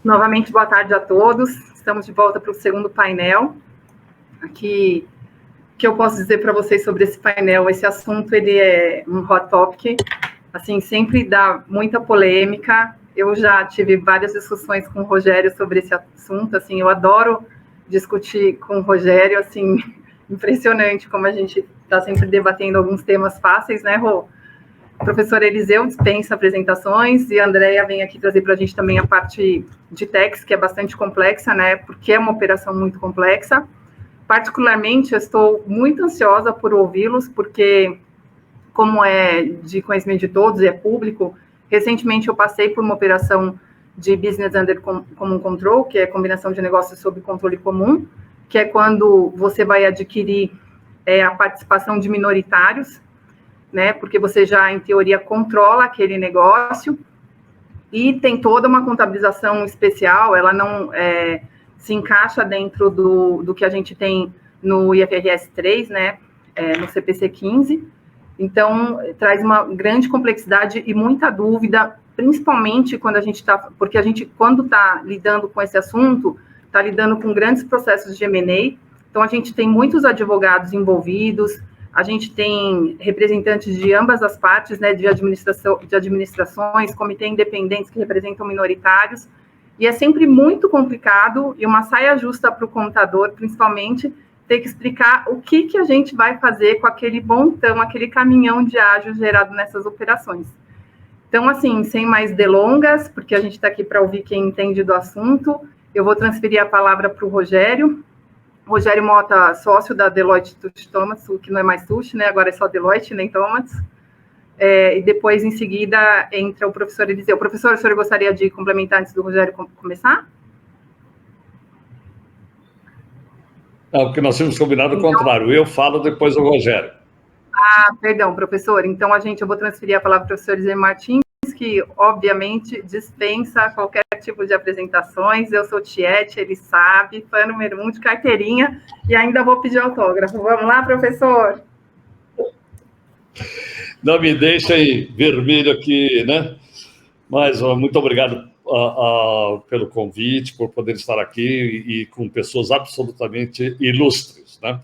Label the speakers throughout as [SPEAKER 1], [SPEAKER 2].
[SPEAKER 1] Novamente, boa tarde a todos. Estamos de volta para o segundo painel. Aqui, o que eu posso dizer para vocês sobre esse painel? Esse assunto, ele é um hot topic, assim, sempre dá muita polêmica. Eu já tive várias discussões com o Rogério sobre esse assunto, assim, eu adoro discutir com o Rogério, assim, impressionante como a gente está sempre debatendo alguns temas fáceis, né, Rô? O professor Eliseu dispensa apresentações e a Andrea vem aqui trazer para a gente também a parte de techs, que é bastante complexa, né, porque é uma operação muito complexa. Particularmente, eu estou muito ansiosa por ouvi-los, porque, como é de conhecimento de todos e é público, recentemente eu passei por uma operação de Business Under Common Control, que é combinação de negócios sob controle comum, que é quando você vai adquirir a participação de minoritários, né, porque você já, em teoria, controla aquele negócio, e tem toda uma contabilização especial, ela não se encaixa dentro do que a gente tem no IFRS 3, né, no CPC 15, então traz uma grande complexidade e muita dúvida, principalmente quando a gente está, porque a gente, quando está lidando com esse assunto, está lidando com grandes processos de M&A, então a gente tem muitos advogados envolvidos, a gente tem representantes de ambas as partes, né, de administrações, comitê independentes que representam minoritários, e é sempre muito complicado e uma saia justa para o contador, principalmente, ter que explicar o que a gente vai fazer com aquele montão, aquele caminhão de ágio gerado nessas operações. Então, assim, sem mais delongas, porque a gente está aqui para ouvir quem entende do assunto, eu vou transferir a palavra para o Rogério. Rogério Mota, sócio da Deloitte Touche Tohmatsu, que não é mais Touche, né? Agora é só Deloitte, nem Tohmatsu. E depois, em seguida, entra o professor Eliseu. Professor, o senhor gostaria de complementar antes do Rogério começar?
[SPEAKER 2] Não, porque nós tínhamos combinado o contrário. Eu falo, depois o Rogério.
[SPEAKER 1] Ah, perdão, professor. Então, eu vou transferir a palavra para o professor Eliseu Martins, que, obviamente, dispensa qualquer tipo de apresentações. Eu sou Tiete, ele sabe, fã número 1 de carteirinha, e ainda vou pedir autógrafo. Vamos lá, professor?
[SPEAKER 2] Não me deixem vermelho aqui, né? Mas muito obrigado pelo convite, por poder estar aqui e com pessoas absolutamente ilustres, né?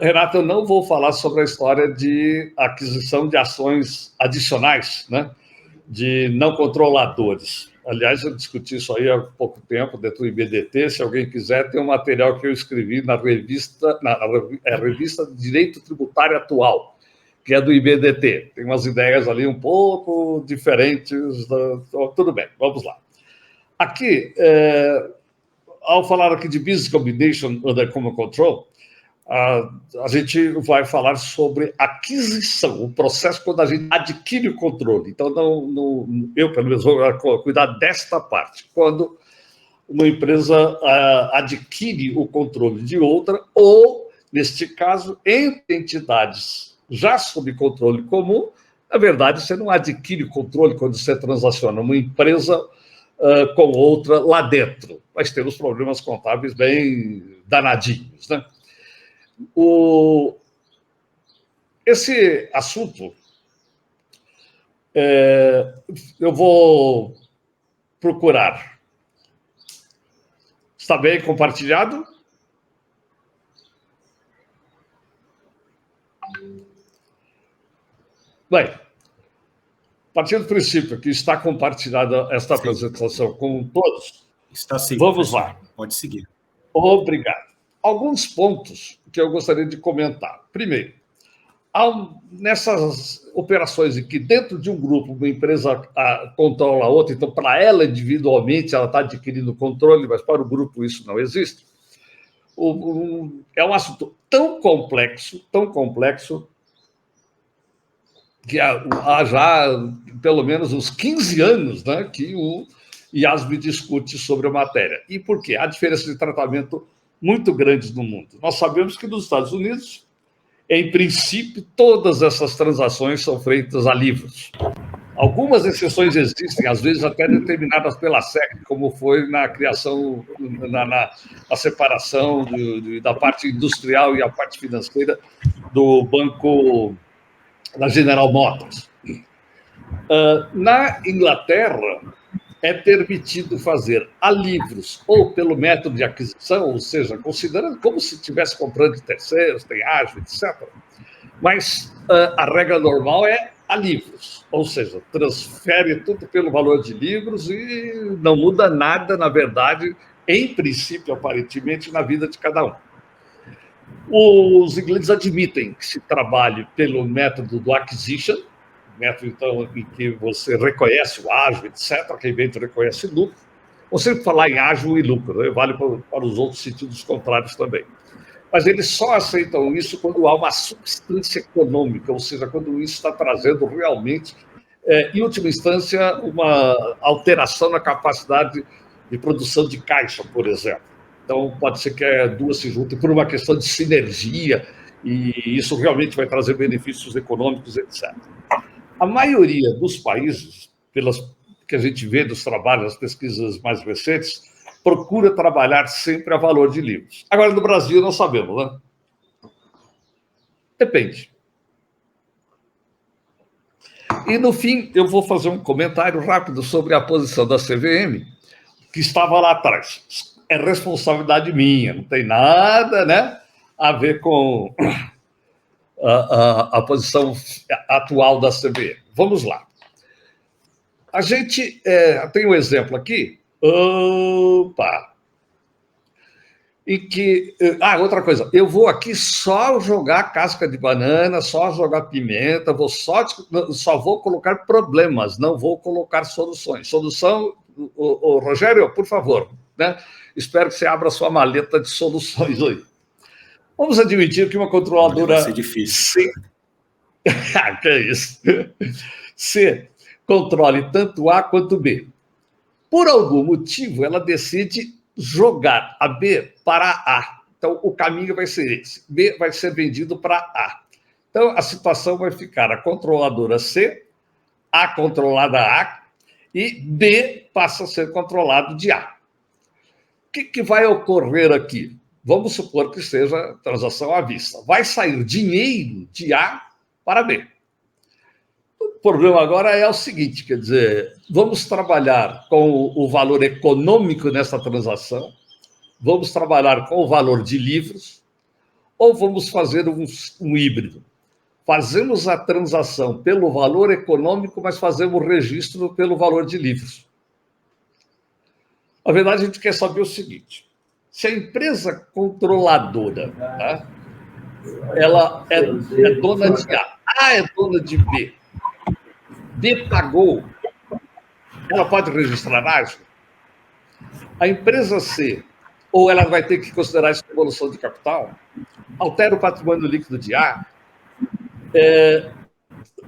[SPEAKER 2] Renato, eu não vou falar sobre a história de aquisição de ações adicionais, né, de não controladores. Aliás, eu discuti isso aí há pouco tempo dentro do IBDT. Se alguém quiser, tem um material que eu escrevi na revista de Direito Tributário Atual, que é do IBDT. Tem umas ideias ali um pouco diferentes. Tudo bem, vamos lá. Aqui, ao falar aqui de Business Combination Under Common Control, a gente vai falar sobre aquisição, o processo quando a gente adquire o controle. Então, eu, pelo menos, vou cuidar desta parte. Quando uma empresa adquire o controle de outra, ou, neste caso, entre entidades já sob controle comum, na verdade, você não adquire o controle quando você transaciona uma empresa com outra lá dentro. Mas temos problemas contábeis bem danadinhos, né? Esse assunto, eu vou procurar. Está bem compartilhado? Bem, partindo do princípio que está compartilhada esta apresentação com todos,
[SPEAKER 3] está sim,
[SPEAKER 2] vamos lá.
[SPEAKER 3] Pode seguir.
[SPEAKER 2] Obrigado. Alguns pontos que eu gostaria de comentar. Primeiro, nessas operações em que dentro de um grupo uma empresa controla a outra, então para ela individualmente ela está adquirindo controle, mas para o grupo isso não existe. É um assunto tão complexo, que há já pelo menos uns 15 anos, né, que o IASB discute sobre a matéria. E por quê? Há diferença de tratamento muito grandes no mundo. Nós sabemos que nos Estados Unidos, em princípio, todas essas transações são feitas a livros. Algumas exceções existem, às vezes até determinadas pela SEC, como foi na criação, na separação da parte industrial e a parte financeira do banco da General Motors. Na Inglaterra, é permitido fazer a livros ou pelo método de aquisição, ou seja, considerando como se estivesse comprando de terceiros, tem ágio, etc. Mas a regra normal é a livros, ou seja, transfere tudo pelo valor de livros e não muda nada, na verdade, em princípio, aparentemente, na vida de cada um. Os ingleses admitem que se trabalhe pelo método do acquisition, método, então, em que você reconhece o ágio, etc., que inventa reconhece lucro. Ou sempre falar em ágio e lucro, né? Vale para os outros sentidos contrários também. Mas eles só aceitam isso quando há uma substância econômica, ou seja, quando isso está trazendo realmente, em última instância, uma alteração na capacidade de produção de caixa, por exemplo. Então, pode ser que duas se juntem por uma questão de sinergia, e isso realmente vai trazer benefícios econômicos, etc. A maioria dos países, pelas que a gente vê dos trabalhos, das pesquisas mais recentes, procura trabalhar sempre a valor de livros. Agora, no Brasil, nós sabemos, né? Depende. E, no fim, eu vou fazer um comentário rápido sobre a posição da CVM, que estava lá atrás. É responsabilidade minha, não tem nada, né, a ver com a posição atual da CVM. Vamos lá. A gente tem um exemplo aqui. Opa! E que... outra coisa. Eu vou aqui só jogar casca de banana, só jogar pimenta, só vou colocar problemas, não vou colocar soluções. Solução, Rogério, por favor, né? Espero que você abra sua maleta de soluções aí. Vamos admitir que uma controladora...
[SPEAKER 3] Vai ser difícil.
[SPEAKER 2] Que é isso? C controle tanto A quanto B. Por algum motivo, ela decide jogar a B para A. Então, o caminho vai ser esse. B vai ser vendido para A. Então, a situação vai ficar a controladora C, A controlada A, e B passa a ser controlado de A. O que vai ocorrer aqui? Vamos supor que seja transação à vista. Vai sair dinheiro de A para B. O problema agora é o seguinte, quer dizer, vamos trabalhar com o valor econômico nessa transação, vamos trabalhar com o valor de livros, ou vamos fazer um híbrido. Fazemos a transação pelo valor econômico, mas fazemos o registro pelo valor de livros. Na verdade, a gente quer saber o seguinte: se a empresa controladora, tá, ela é dona de A é dona de B, B pagou, ela pode registrar ágio? A empresa C, ou ela vai ter que considerar isso devolução de capital? Altera o patrimônio líquido de A?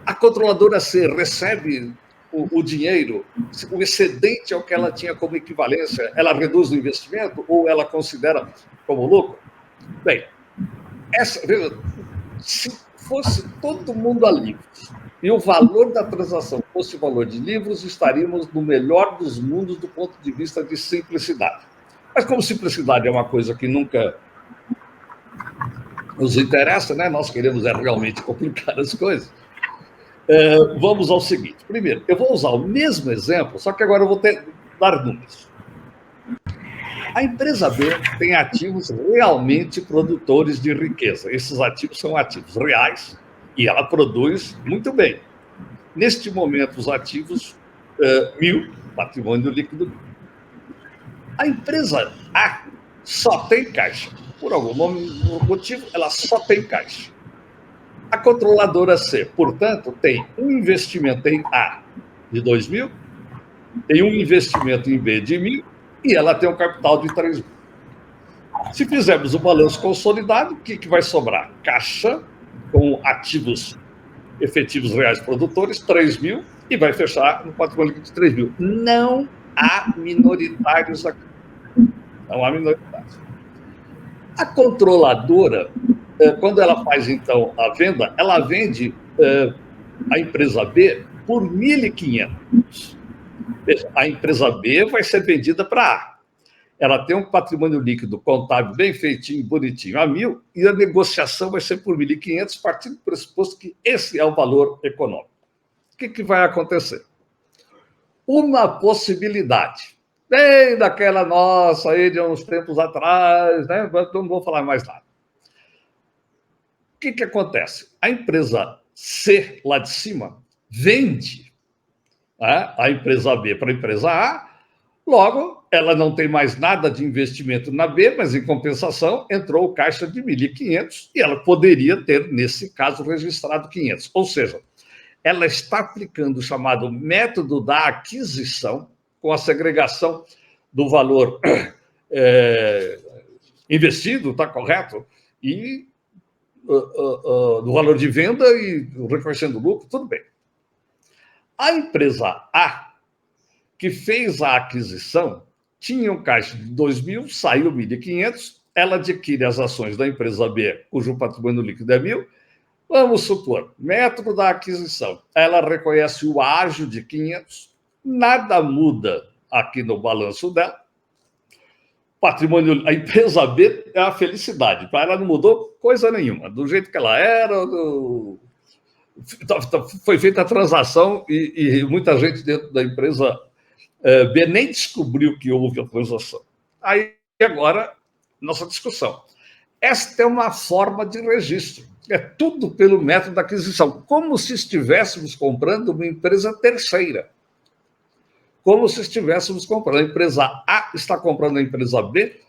[SPEAKER 2] A controladora C recebe o dinheiro, o excedente ao que ela tinha como equivalência, ela reduz o investimento ou ela considera como lucro? Bem, se fosse todo mundo a livros e o valor da transação fosse o valor de livros, estaríamos no melhor dos mundos do ponto de vista de simplicidade. Mas como simplicidade é uma coisa que nunca nos interessa, né? Nós queremos realmente complicar as coisas. Vamos ao seguinte. Primeiro, eu vou usar o mesmo exemplo, só que agora eu vou dar números. A empresa B tem ativos realmente produtores de riqueza. Esses ativos são ativos reais e ela produz muito bem. Neste momento, os ativos, 1.000, patrimônio líquido. A empresa A só tem caixa. Por algum motivo, ela só tem caixa. A controladora C, portanto, tem um investimento em A de 2.000, tem um investimento em B de 1.000 e ela tem um capital de 3.000. Se fizermos o balanço consolidado, o que vai sobrar? Caixa com ativos efetivos reais produtores, 3.000, e vai fechar no patrimônio de 3.000. Não há minoritários aqui. Não há minoritários. A controladora, quando ela faz, então, a venda, ela vende a empresa B por 1.500. A empresa B vai ser vendida para A. Ela tem um patrimônio líquido contábil bem feitinho, bonitinho, a 1.000, e a negociação vai ser por 1.500, partindo do pressuposto que esse é o valor econômico. O que vai acontecer? uma possibilidade. Bem daquela nossa aí de uns tempos atrás, né? Não vou falar mais nada. O que acontece? A empresa C, lá de cima, vende, né, a empresa B para a empresa A, logo, ela não tem mais nada de investimento na B, mas, em compensação, entrou o caixa de 1.500 e ela poderia ter, nesse caso, registrado 500. Ou seja, ela está aplicando o chamado método da aquisição, com a segregação do valor investido, está correto? E do valor de venda e reconhecendo o lucro, tudo bem. A empresa A, que fez a aquisição, tinha um caixa de 2.000, saiu 1.500, ela adquire as ações da empresa B, cujo patrimônio líquido é 1.000. Vamos supor, método da aquisição, ela reconhece o ágio de 500, nada muda aqui no balanço dela. Patrimônio, a empresa B é a felicidade, para ela não mudou coisa nenhuma, do jeito que ela era, foi feita a transação e muita gente dentro da empresa B nem descobriu que houve a transação. Aí, agora, nossa discussão. Esta é uma forma de registro. É tudo pelo método da aquisição, como se estivéssemos comprando uma empresa terceira. Como se estivéssemos comprando. A empresa A está comprando a empresa B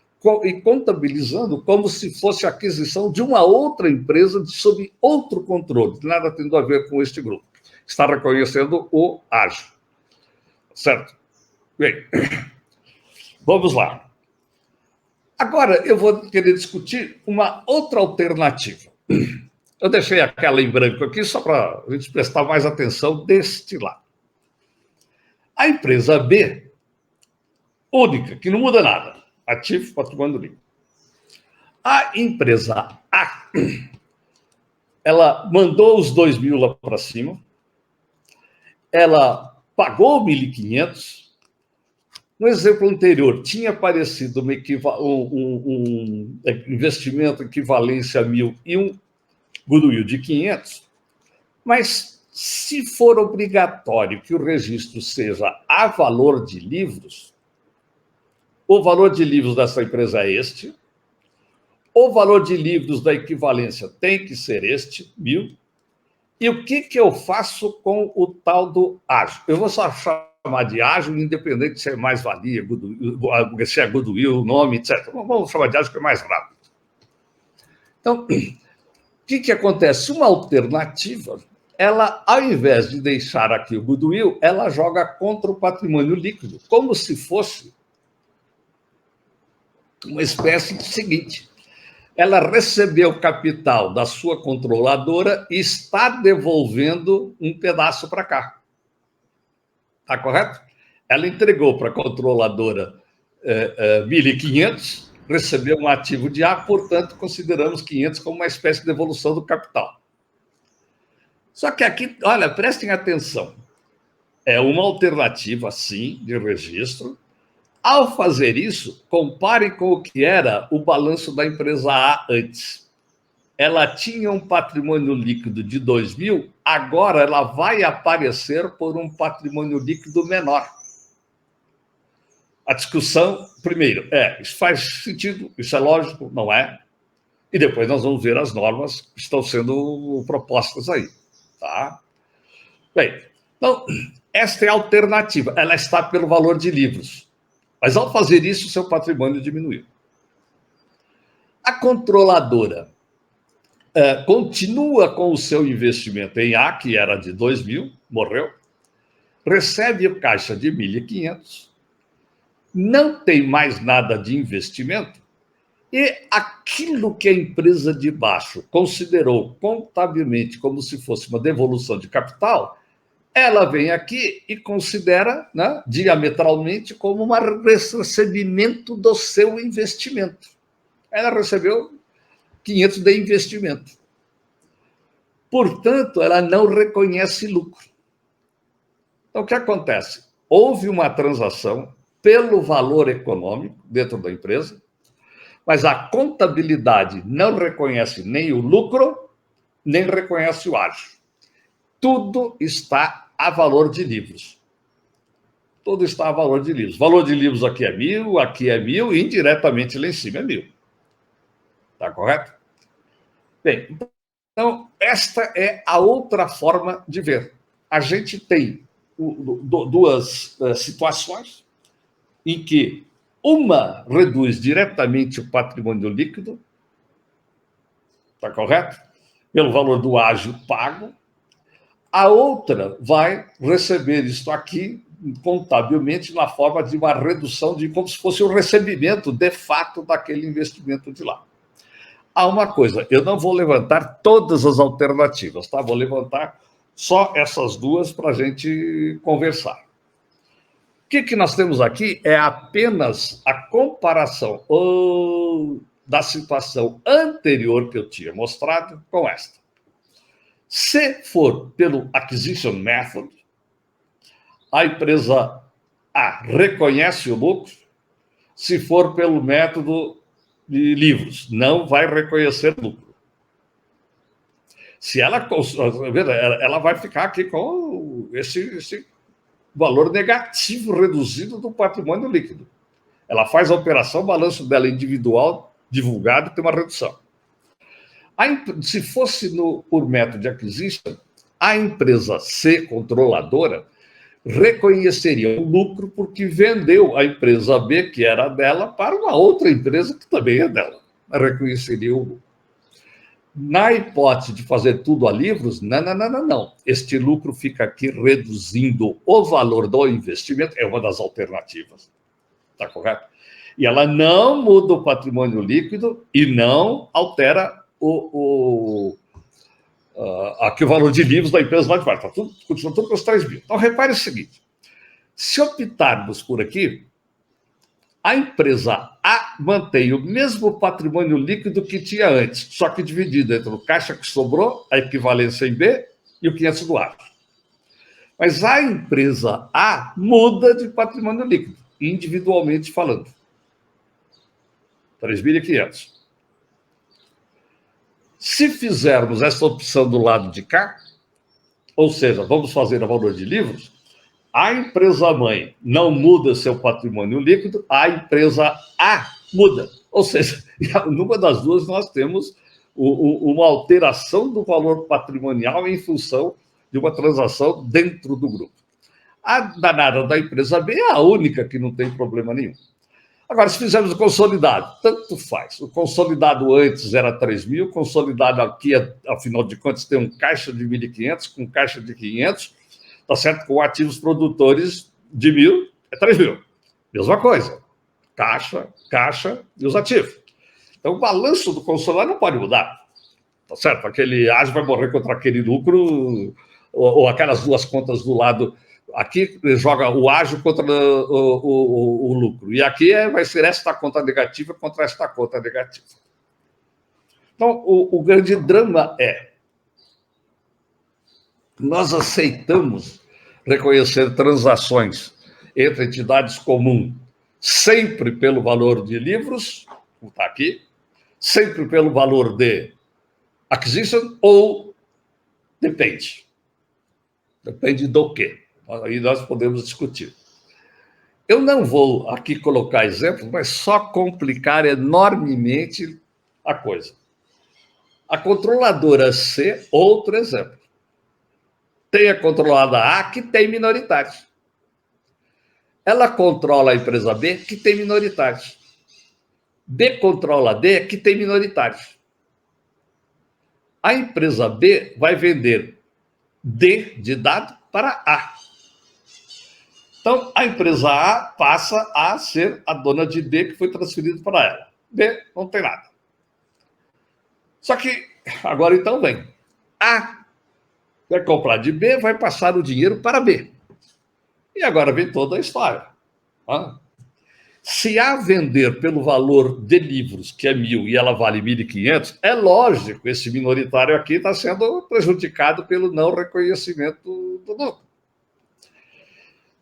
[SPEAKER 2] e contabilizando como se fosse a aquisição de uma outra empresa sob outro controle, nada tendo a ver com este grupo. Está reconhecendo o ágio. Certo? Bem, vamos lá. Agora eu vou querer discutir uma outra alternativa. Eu deixei aquela em branco aqui só para a gente prestar mais atenção deste lado. A empresa B, única, que não muda nada, ativo, patrimônio líquido. A empresa A, ela mandou os 2.000 lá para cima, ela pagou 1.500. No exemplo anterior, tinha aparecido um investimento equivalência a 1.000 e um goodwill de 500, mas se for obrigatório que o registro seja a valor de livros, o valor de livros dessa empresa é este, o valor de livros da equivalência tem que ser este, 1.000, e o que eu faço com o tal do ágio? Eu vou só chamar de ágio, independente se é mais-valia, se é goodwill, nome, etc. Vamos chamar de ágio que é mais rápido. Então, o que acontece? Uma alternativa, ela, ao invés de deixar aqui o goodwill, ela joga contra o patrimônio líquido, como se fosse uma espécie de seguinte: ela recebeu capital da sua controladora e está devolvendo um pedaço para cá. Está correto? Ela entregou para a controladora 1.500, recebeu um ativo de A, portanto, consideramos 500 como uma espécie de devolução do capital. Só que aqui, olha, prestem atenção, é uma alternativa, sim, de registro. Ao fazer isso, comparem com o que era o balanço da empresa A antes. Ela tinha um patrimônio líquido de 2.000, agora ela vai aparecer por um patrimônio líquido menor. A discussão, primeiro, isso faz sentido, isso é lógico, não é? E depois nós vamos ver as normas que estão sendo propostas aí. Tá? Bem, então, esta é a alternativa, ela está pelo valor de livros. Mas, ao fazer isso, seu patrimônio diminuiu. A controladora continua com o seu investimento em A, que era de 2.000, morreu, recebe o caixa de 1.500, não tem mais nada de investimento, e aquilo que a empresa de baixo considerou contabilmente como se fosse uma devolução de capital, ela vem aqui e considera, né, diametralmente como um recebimento do seu investimento. Ela recebeu 500 de investimento. Portanto, ela não reconhece lucro. Então, o que acontece? Houve uma transação pelo valor econômico dentro da empresa, mas a contabilidade não reconhece nem o lucro, nem reconhece o ágio. Tudo está a valor de livros. todo está a valor de livros. Valor de livros aqui é 1.000, e indiretamente lá em cima é 1.000. Está correto? Bem, então, esta é a outra forma de ver. A gente tem duas situações em que uma reduz diretamente o patrimônio líquido, está correto? Pelo valor do ágio pago. A outra vai receber isto aqui contabilmente na forma de uma redução de como se fosse um recebimento de fato daquele investimento de lá. Há uma coisa, eu não vou levantar todas as alternativas, tá? Vou levantar só essas duas para a gente conversar. O que nós temos aqui é apenas a comparação da situação anterior que eu tinha mostrado com esta. Se for pelo Acquisition Method, a empresa A reconhece o lucro. Se for pelo método de livros, não vai reconhecer lucro. Se ela vai ficar aqui com esse valor negativo reduzido do patrimônio líquido. Ela faz a operação, o balanço dela individual, divulgado, tem uma redução. Se fosse por método de aquisition, a empresa C, controladora, reconheceria o lucro porque vendeu a empresa B, que era dela, para uma outra empresa que também é dela. Reconheceria o lucro. Na hipótese de fazer tudo a livros, não. Este lucro fica aqui reduzindo o valor do investimento, é uma das alternativas. Está correto? E ela não muda o patrimônio líquido e não altera aqui o valor de livros da empresa lá de baixo. Continua tudo com os 3 mil. Então, repare o seguinte. Se optarmos por aqui, a empresa A mantém o mesmo patrimônio líquido que tinha antes, só que dividido entre o caixa que sobrou, a equivalência em B, e o 500 do ar. Mas a empresa A muda de patrimônio líquido, individualmente falando. 3.500. Se fizermos essa opção do lado de cá, ou seja, vamos fazer a valor de livros, a empresa-mãe não muda seu patrimônio líquido, a empresa A muda. Ou seja, numa das duas nós temos uma alteração do valor patrimonial em função de uma transação dentro do grupo. A danada da empresa B é a única que não tem problema nenhum. Agora, se fizermos o consolidado, tanto faz. O consolidado antes era 3.000, o consolidado aqui, afinal de contas, tem um caixa de 1.500 com caixa de 500, tá certo? Com ativos produtores de 1.000, é 3.000. Mesma coisa. Caixa e os ativos. Então, o balanço do consolidado não pode mudar. Tá certo? Aquele ágio vai morrer contra aquele lucro, ou aquelas duas contas do lado. Aqui joga o ágio contra o lucro. E aqui vai ser esta conta negativa contra esta conta negativa. Então, o grande drama é nós aceitamos reconhecer transações entre entidades comuns sempre pelo valor de livros, como está aqui, sempre pelo valor de acquisition ou depende. Depende do quê? Aí nós podemos discutir. Eu não vou aqui colocar exemplos, mas só complicar enormemente a coisa. A controladora C, outro exemplo. Tem a controlada A, que tem minoritários. Ela controla a empresa B, que tem minoritários. B controla D, que tem minoritários. A empresa B vai vender D de dado para A. Então, a empresa A passa a ser a dona de D, que foi transferido para ela. B não tem nada. Só que, agora então vem. A vai comprar de B, vai passar o dinheiro para B. E agora vem toda a história. Se A vender pelo valor de livros, que é 1.000, e ela vale 1.500, é lógico, esse minoritário aqui está sendo prejudicado pelo não reconhecimento do lucro.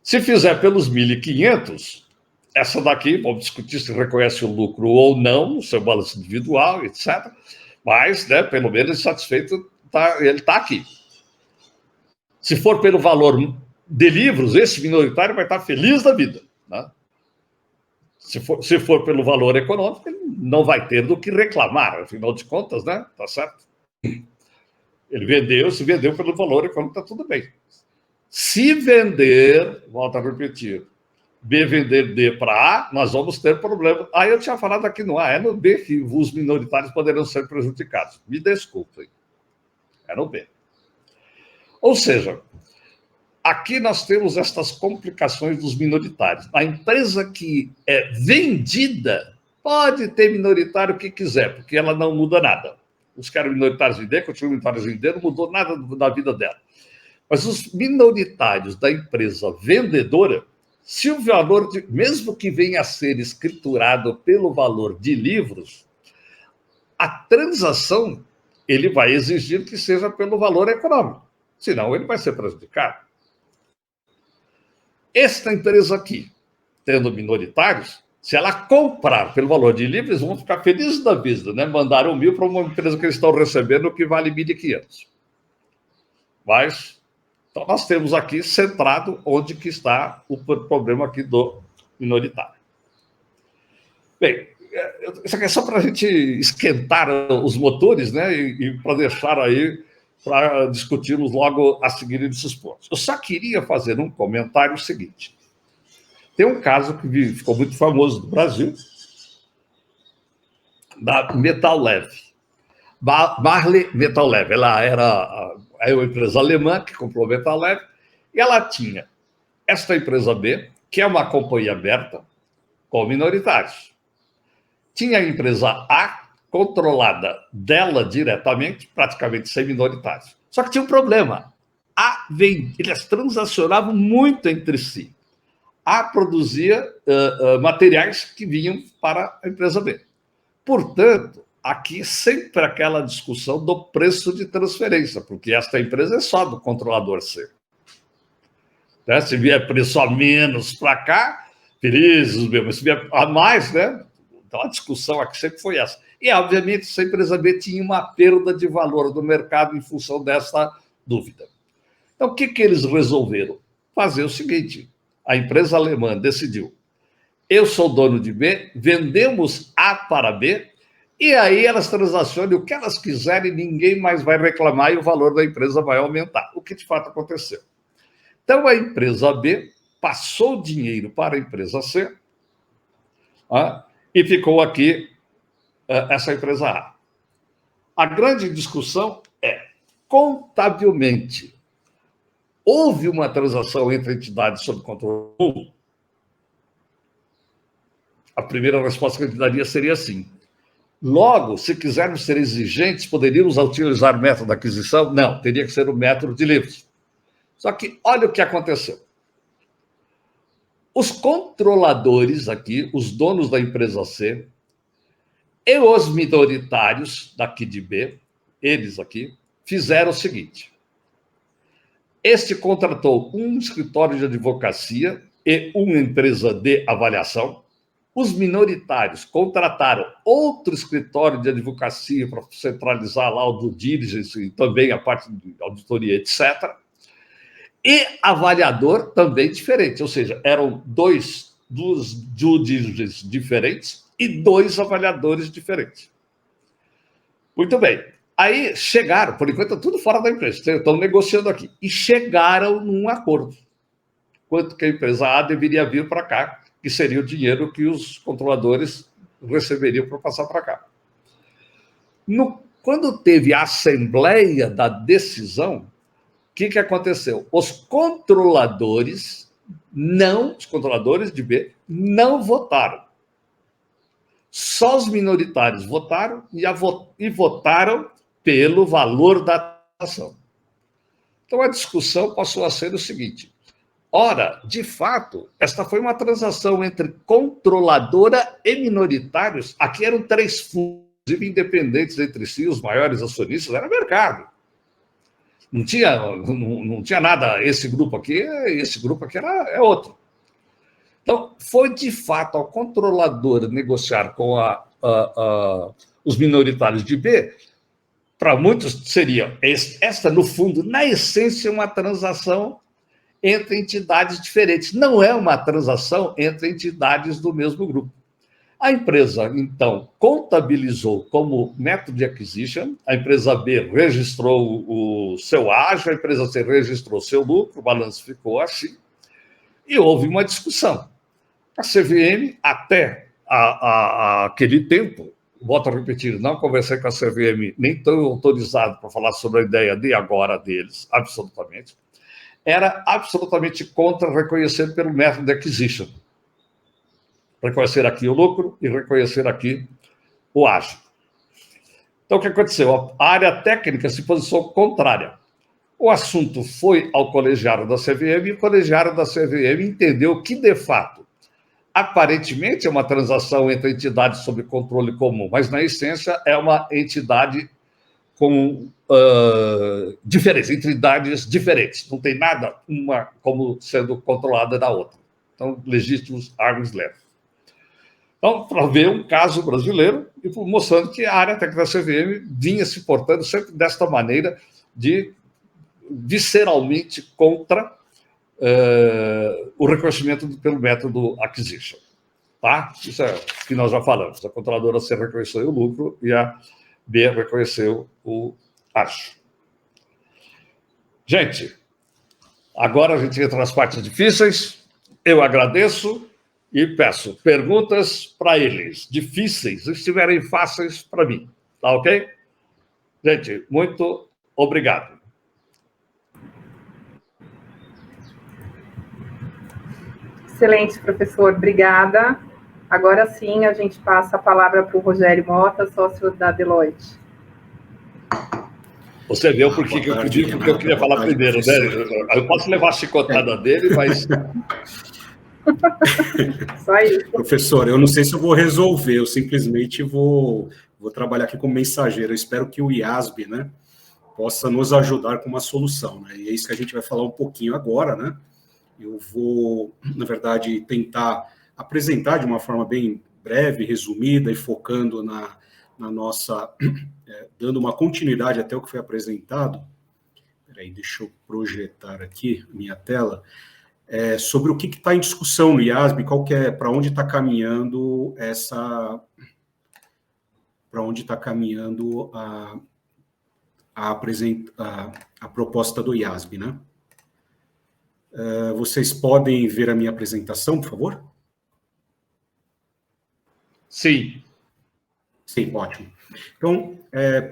[SPEAKER 2] Se fizer pelos 1.500, essa daqui, vamos discutir se reconhece o lucro ou não, no seu balanço individual, etc. Mas, né, pelo menos, satisfeito, ele está aqui. Se for pelo valor de livros, esse minoritário vai estar feliz da vida, né? Se for pelo valor econômico, ele não vai ter do que reclamar, afinal de contas, né? Tá certo? Se vendeu pelo valor econômico, está tudo bem. Se vender, volto a repetir, B vender D para A, nós vamos ter problema. Aí eu tinha falado aqui no A, é no B que os minoritários poderão ser prejudicados. Me desculpem. É no B. Ou seja, aqui nós temos estas complicações dos minoritários. A empresa que é vendida pode ter minoritário o que quiser, porque ela não muda nada. Os que eram minoritários em D, continuam minoritários em D, não mudou nada na vida dela. Mas os minoritários da empresa vendedora, se o valor, mesmo que venha a ser escriturado pelo valor de livros, a transação ele vai exigir que seja pelo valor econômico, senão ele vai ser prejudicado. Esta empresa aqui, tendo minoritários, se ela comprar pelo valor de livros, eles vão ficar felizes da vida, né? Mandaram 1.000 para uma empresa que eles estão recebendo que vale 1.500. Mas... então, nós temos aqui centrado onde que está o problema aqui do minoritário. Bem, isso aqui é só para a gente esquentar os motores, né? E para deixar aí, para discutirmos logo a seguir esses pontos. Eu só queria fazer um comentário seguinte. Tem um caso que ficou muito famoso no Brasil, da Metal Leve. Marle Metal Leve. Ela era... é uma empresa alemã que comprou Metal Leve, e ela tinha esta empresa B, que é uma companhia aberta, com minoritários. Tinha a empresa A, controlada dela diretamente, praticamente sem minoritários. Só que tinha um problema. Eles transacionavam muito entre si. A produzia materiais que vinham para a empresa B. Portanto, aqui sempre aquela discussão do preço de transferência, porque esta empresa é só do controlador C. Né? Se vier preço a menos para cá, felizes mesmo. Se vier a mais, né? Então a discussão aqui sempre foi essa. E, obviamente, essa empresa B tinha uma perda de valor do mercado em função dessa dúvida. Então, o que eles resolveram? Fazer o seguinte, a empresa alemã decidiu, eu sou dono de B, vendemos A para B, e aí elas transacionam o que elas quiserem, ninguém mais vai reclamar e o valor da empresa vai aumentar. O que de fato aconteceu. Então a empresa B passou dinheiro para a empresa C e ficou aqui essa empresa A. A grande discussão é, contabilmente, houve uma transação entre entidades sob controle? A primeira resposta que eu daria seria sim. Logo, se quisermos ser exigentes, poderíamos utilizar o método de aquisição? Não, teria que ser o método de livros. Só que olha o que aconteceu. Os controladores aqui, os donos da empresa C, e os minoritários daqui de B, eles aqui, fizeram o seguinte. Este contratou um escritório de advocacia e uma empresa de avaliação. Os minoritários contrataram outro escritório de advocacia para centralizar lá o due diligence e também a parte de auditoria, etc. E avaliador também diferente, ou seja, eram dois due diligence diferentes e 2 avaliadores diferentes. Muito bem. Aí chegaram, por enquanto tudo fora da empresa, estão negociando aqui, e chegaram num acordo. Quanto que a empresa A deveria vir para cá, que seria o dinheiro que os controladores receberiam para passar para cá. Quando teve a assembleia da decisão, o que aconteceu? Os controladores de B, não votaram. Só os minoritários votaram e votaram pelo valor da ação. Então, a discussão passou a ser o seguinte. Ora, de fato, esta foi uma transação entre controladora e minoritários. Aqui eram 3 fundos independentes entre si, os maiores acionistas, era mercado. Não tinha nada, esse grupo aqui é outro. Então, foi de fato ao controlador negociar com os minoritários de B. Para muitos seria esta, no fundo, na essência, uma transação entre entidades diferentes. Não é uma transação entre entidades do mesmo grupo. A empresa, então, contabilizou como método de acquisition, a empresa B registrou o seu ágio, a empresa C registrou o seu lucro, o balanço ficou assim, e houve uma discussão. A CVM, até aquele tempo, volto a repetir, não conversei com a CVM, nem estou autorizado para falar sobre a ideia de agora deles, absolutamente, era absolutamente contra reconhecer pelo método de acquisition. Reconhecer aqui o lucro e reconhecer aqui o ágio. Então, o que aconteceu? A área técnica se posicionou contrária. O assunto foi ao colegiado da CVM e o colegiado da CVM entendeu que, de fato, aparentemente é uma transação entre entidades sob controle comum, mas, na essência, é uma entidade com diferentes, entidades diferentes. Não tem nada uma como sendo controlada da outra. Então, legítimos arm's length. Então, para ver um caso brasileiro e mostrando que a área técnica da CVM vinha se portando sempre desta maneira de visceralmente contra o reconhecimento pelo método acquisition. Tá? Isso é o que nós já falamos. A controladora C reconheceu o lucro e a B reconheceu o ágio. Gente, agora a gente entra nas partes difíceis. Eu agradeço e peço perguntas para eles, difíceis, se estiverem fáceis para mim. Tá ok? Gente, muito obrigado.
[SPEAKER 1] Excelente, professor. Obrigada. Agora sim, a gente passa a palavra para o Rogério Mota, sócio da Deloitte.
[SPEAKER 2] Você viu por que eu pedi, porque eu queria falar primeiro, né? Eu posso levar a chicotada dele, mas...
[SPEAKER 3] Só isso. Professor, eu não sei se eu vou resolver, eu simplesmente vou trabalhar aqui como mensageiro. Eu espero que o IASB, né, possa nos ajudar com uma solução, né? E é isso que a gente vai falar um pouquinho agora, né? Eu vou, na verdade, tentar apresentar de uma forma bem breve, resumida e focando na nossa... dando uma continuidade até o que foi apresentado. Espera aí, deixa eu projetar aqui a minha tela. Sobre o que está em discussão no IASB, para onde está caminhando a proposta do IASB, né? Vocês podem ver a minha apresentação, por favor?
[SPEAKER 2] Sim.
[SPEAKER 3] Sim, ótimo. Então,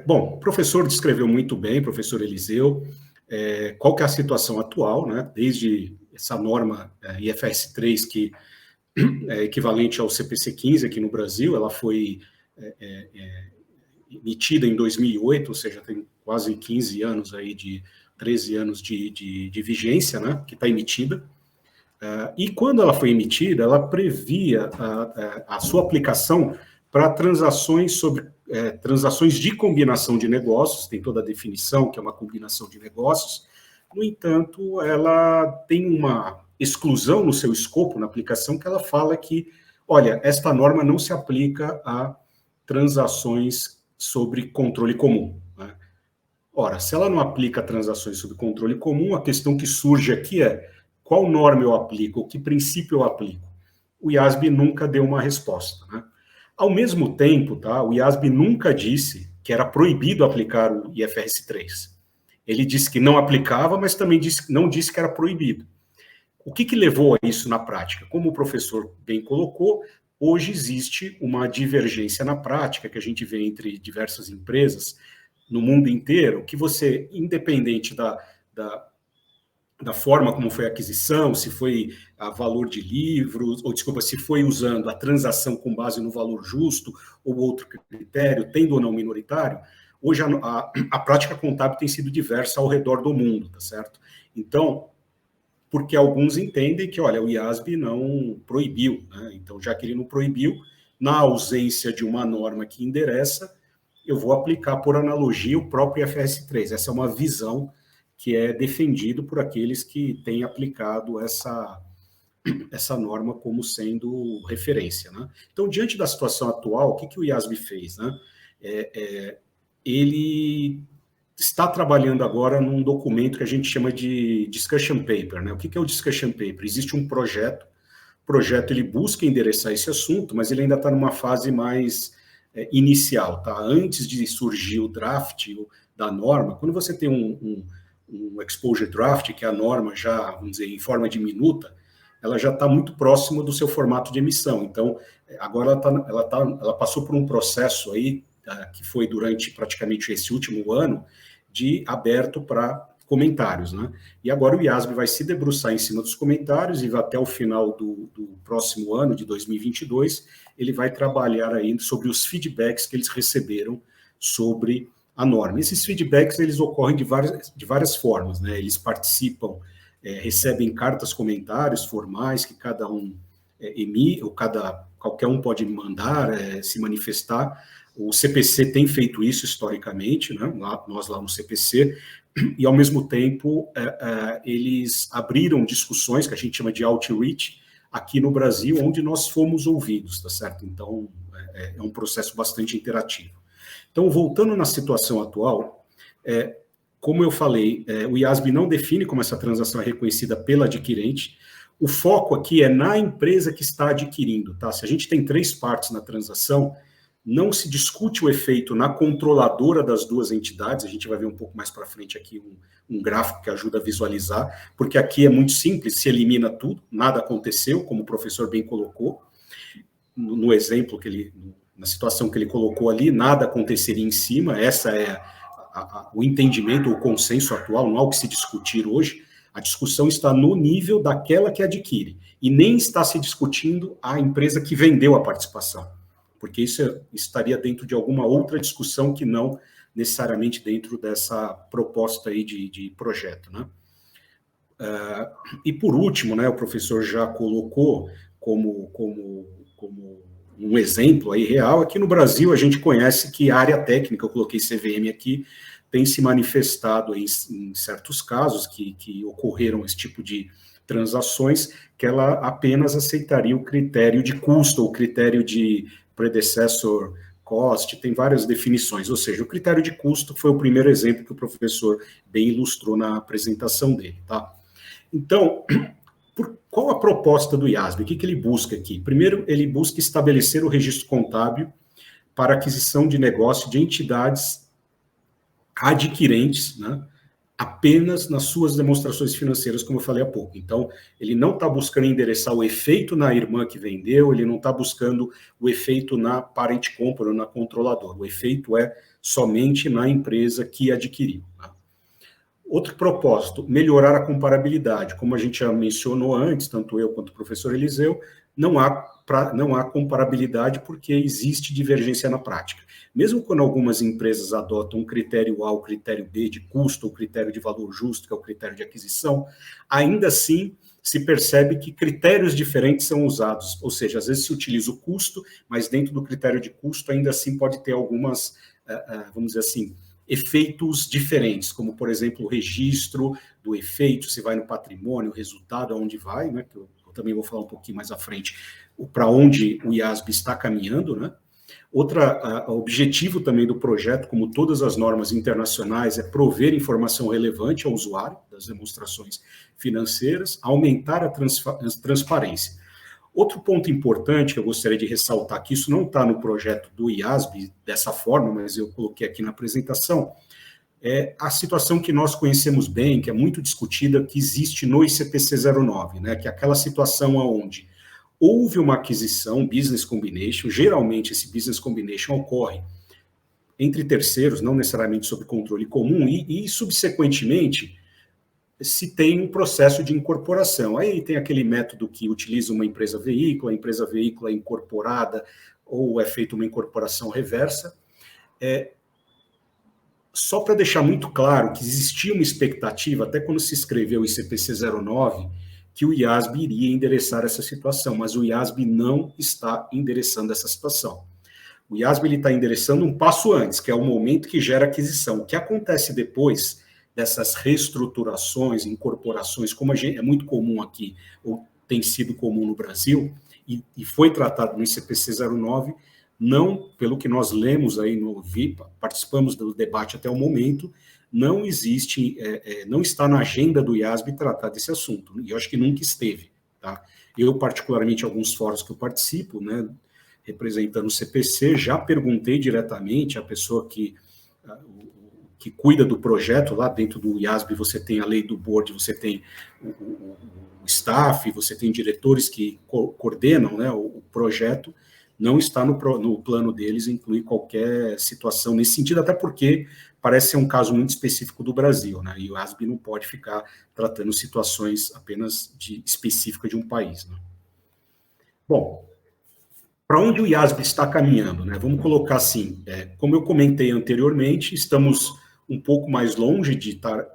[SPEAKER 3] bom, o professor descreveu muito bem, professor Eliseu, qual que é a situação atual, né? Desde essa norma IFRS 3, que é equivalente ao CPC 15 aqui no Brasil, ela foi emitida em 2008, ou seja, tem quase 15 anos aí, 13 anos de vigência, né, que está emitida. E quando ela foi emitida, ela previa a sua aplicação para transações transações de combinação de negócios, tem toda a definição que é uma combinação de negócios. No entanto, ela tem uma exclusão no seu escopo, na aplicação, que ela fala que, olha, esta norma não se aplica a transações sobre controle comum, né? Ora, se ela não aplica a transações sobre controle comum, a questão que surge aqui é qual norma eu aplico, que princípio eu aplico? O IASB nunca deu uma resposta, né? Ao mesmo tempo, tá, o IASB nunca disse que era proibido aplicar o IFRS 3. Ele disse que não aplicava, mas também não disse que era proibido. O que levou a isso na prática? Como o professor bem colocou, hoje existe uma divergência na prática que a gente vê entre diversas empresas no mundo inteiro, que você, independente da forma como foi a aquisição, se foi a valor de livros, ou desculpa, se foi usando a transação com base no valor justo ou outro critério, tendo ou não minoritário, hoje a prática contábil tem sido diversa ao redor do mundo, tá certo? Então, porque alguns entendem que, olha, o IASB não proibiu, né? Então, já que ele não proibiu, na ausência de uma norma que endereça, eu vou aplicar, por analogia, o próprio IFRS 3. Essa é uma visão que é defendido por aqueles que têm aplicado essa norma como sendo referência, né? Então, diante da situação atual, o que o IASB fez, né? Ele está trabalhando agora num documento que a gente chama de discussion paper, né? O que é o discussion paper? Existe um projeto, o projeto ele busca endereçar esse assunto, mas ele ainda está numa fase mais inicial, tá? Antes de surgir o draft da norma, quando você tem um exposure draft, que é a norma já, vamos dizer, em forma de minuta, ela já está muito próxima do seu formato de emissão. Então, agora ela passou por um processo aí, que foi durante praticamente esse último ano, de aberto para comentários, né? E agora o IASB vai se debruçar em cima dos comentários e até o final do próximo ano, de 2022, ele vai trabalhar ainda sobre os feedbacks que eles receberam sobre a norma. Esses feedbacks, eles ocorrem de várias formas, né? Eles participam, recebem cartas, comentários formais que cada um emite, ou qualquer um pode mandar, se manifestar. O CPC tem feito isso historicamente, né? Nós lá no CPC, e ao mesmo tempo eles abriram discussões que a gente chama de outreach aqui no Brasil, onde nós fomos ouvidos, tá certo? Então é um processo bastante interativo. Então, voltando na situação atual, como eu falei, o IASB não define como essa transação é reconhecida pela adquirente. O foco aqui é na empresa que está adquirindo, tá? Se a gente tem 3 partes na transação, não se discute o efeito na controladora das duas entidades, a gente vai ver um pouco mais para frente aqui um gráfico que ajuda a visualizar, porque aqui é muito simples, se elimina tudo, nada aconteceu, como o professor bem colocou, no exemplo na situação que ele colocou ali, nada aconteceria em cima, essa é o entendimento, o consenso atual, não há o que se discutir hoje, a discussão está no nível daquela que adquire, e nem está se discutindo a empresa que vendeu a participação, porque isso estaria dentro de alguma outra discussão que não necessariamente dentro dessa proposta aí de projeto, né? E por último, né, o professor já colocou como um exemplo aí real, aqui no Brasil a gente conhece que a área técnica, eu coloquei CVM aqui, tem se manifestado em certos casos que ocorreram esse tipo de transações, que ela apenas aceitaria o critério de custo, ou critério de predecessor cost, tem várias definições, ou seja, o critério de custo foi o primeiro exemplo que o professor bem ilustrou na apresentação dele, tá? Então, qual a proposta do IASB? O que ele busca aqui? Primeiro, ele busca estabelecer o registro contábil para aquisição de negócio de entidades adquirentes, né, apenas nas suas demonstrações financeiras, como eu falei há pouco. Então, ele não está buscando endereçar o efeito na irmã que vendeu, ele não está buscando o efeito na parent company ou na controladora. O efeito é somente na empresa que adquiriu. Né? Outro propósito, melhorar a comparabilidade. Como a gente já mencionou antes, tanto eu quanto o professor Eliseu, não há comparabilidade porque existe divergência na prática. Mesmo quando algumas empresas adotam um critério A, o critério B de custo, ou critério de valor justo, que é o critério de aquisição, ainda assim se percebe que critérios diferentes são usados, ou seja, às vezes se utiliza o custo, mas dentro do critério de custo ainda assim pode ter algumas, vamos dizer assim, efeitos diferentes, como, por exemplo, o registro do efeito, se vai no patrimônio, o resultado, aonde vai, né, que eu também vou falar um pouquinho mais à frente, para onde o IASB está caminhando, né? Objetivo também do projeto, como todas as normas internacionais, é prover informação relevante ao usuário das demonstrações financeiras, aumentar a transparência. Outro ponto importante que eu gostaria de ressaltar, que isso não está no projeto do IASB dessa forma, mas eu coloquei aqui na apresentação, é a situação que nós conhecemos bem, que é muito discutida, que existe no ICPC 09, né, que é aquela situação onde houve uma aquisição, business combination, geralmente esse business combination ocorre entre terceiros, não necessariamente sob controle comum, e subsequentemente se tem um processo de incorporação. Aí tem aquele método que utiliza uma empresa veículo, a empresa veículo é incorporada, ou é feita uma incorporação reversa. Só para deixar muito claro que existia uma expectativa, até quando se escreveu o ICPC 09, que o IASB iria endereçar essa situação, mas o IASB não está endereçando essa situação. O IASB está endereçando um passo antes, que é o momento que gera aquisição. O que acontece depois dessas reestruturações, incorporações, como é muito comum aqui, ou tem sido comum no Brasil, e foi tratado no ICPC 09, não, pelo que nós lemos aí no VIPA, participamos do debate até o momento, não existe, não está na agenda do IASB tratar desse assunto, e eu acho que nunca esteve, tá? Eu, particularmente, alguns fóruns que eu participo, né, representando o CPC, já perguntei diretamente à pessoa que cuida do projeto, lá dentro do IASB você tem a lei do board, você tem o staff, você tem diretores que coordenam, né, o projeto. Não está no plano deles incluir qualquer situação nesse sentido, até porque parece ser um caso muito específico do Brasil, né? E o IASB não pode ficar tratando situações apenas específicas de um país, né? Bom, para onde o IASB está caminhando, né? Vamos colocar assim, como eu comentei anteriormente, estamos um pouco mais longe de estar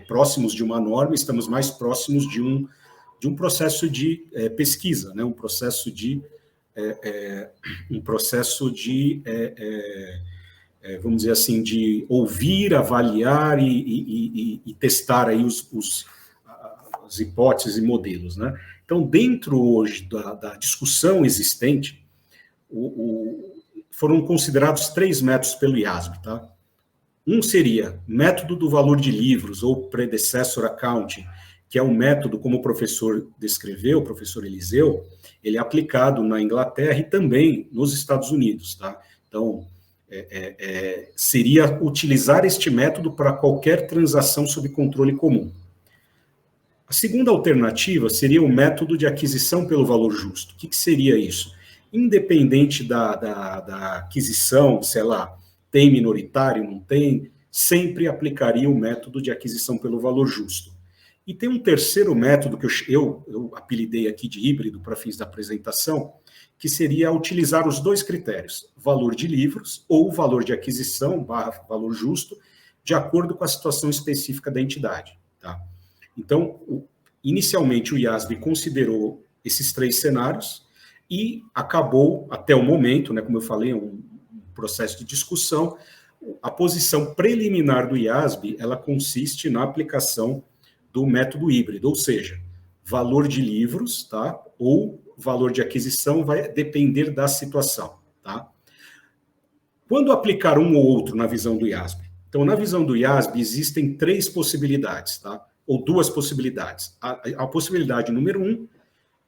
[SPEAKER 3] próximos de uma norma, estamos mais próximos de um processo de pesquisa, né? Um processo de vamos dizer assim, de ouvir, avaliar e testar aí as hipóteses e modelos, né? Então, dentro hoje da discussão existente, foram considerados 3 métodos pelo IASB, tá? Um seria método do valor de livros, ou predecessor accounting, que é um método, como o professor descreveu, o professor Eliseu, ele é aplicado na Inglaterra e também nos Estados Unidos, tá? Então, seria utilizar este método para qualquer transação sob controle comum. A segunda alternativa seria o método de aquisição pelo valor justo. O que seria isso? Independente da aquisição, sei lá, tem minoritário, não tem, sempre aplicaria o método de aquisição pelo valor justo. E tem um terceiro método que eu apelidei aqui de híbrido para fins da apresentação, que seria utilizar os 2 critérios, valor de livros ou valor de aquisição / valor justo, de acordo com a situação específica da entidade, tá? Então, inicialmente o IASB considerou esses 3 cenários e acabou, até o momento, né, como eu falei, um processo de discussão, a posição preliminar do IASB, ela consiste na aplicação do método híbrido, ou seja, valor de livros, tá? Ou valor de aquisição vai depender da situação, tá? Quando aplicar um ou outro na visão do IASB? Então, na visão do IASB, existem 3 possibilidades, tá? Ou 2 possibilidades. A possibilidade número 1,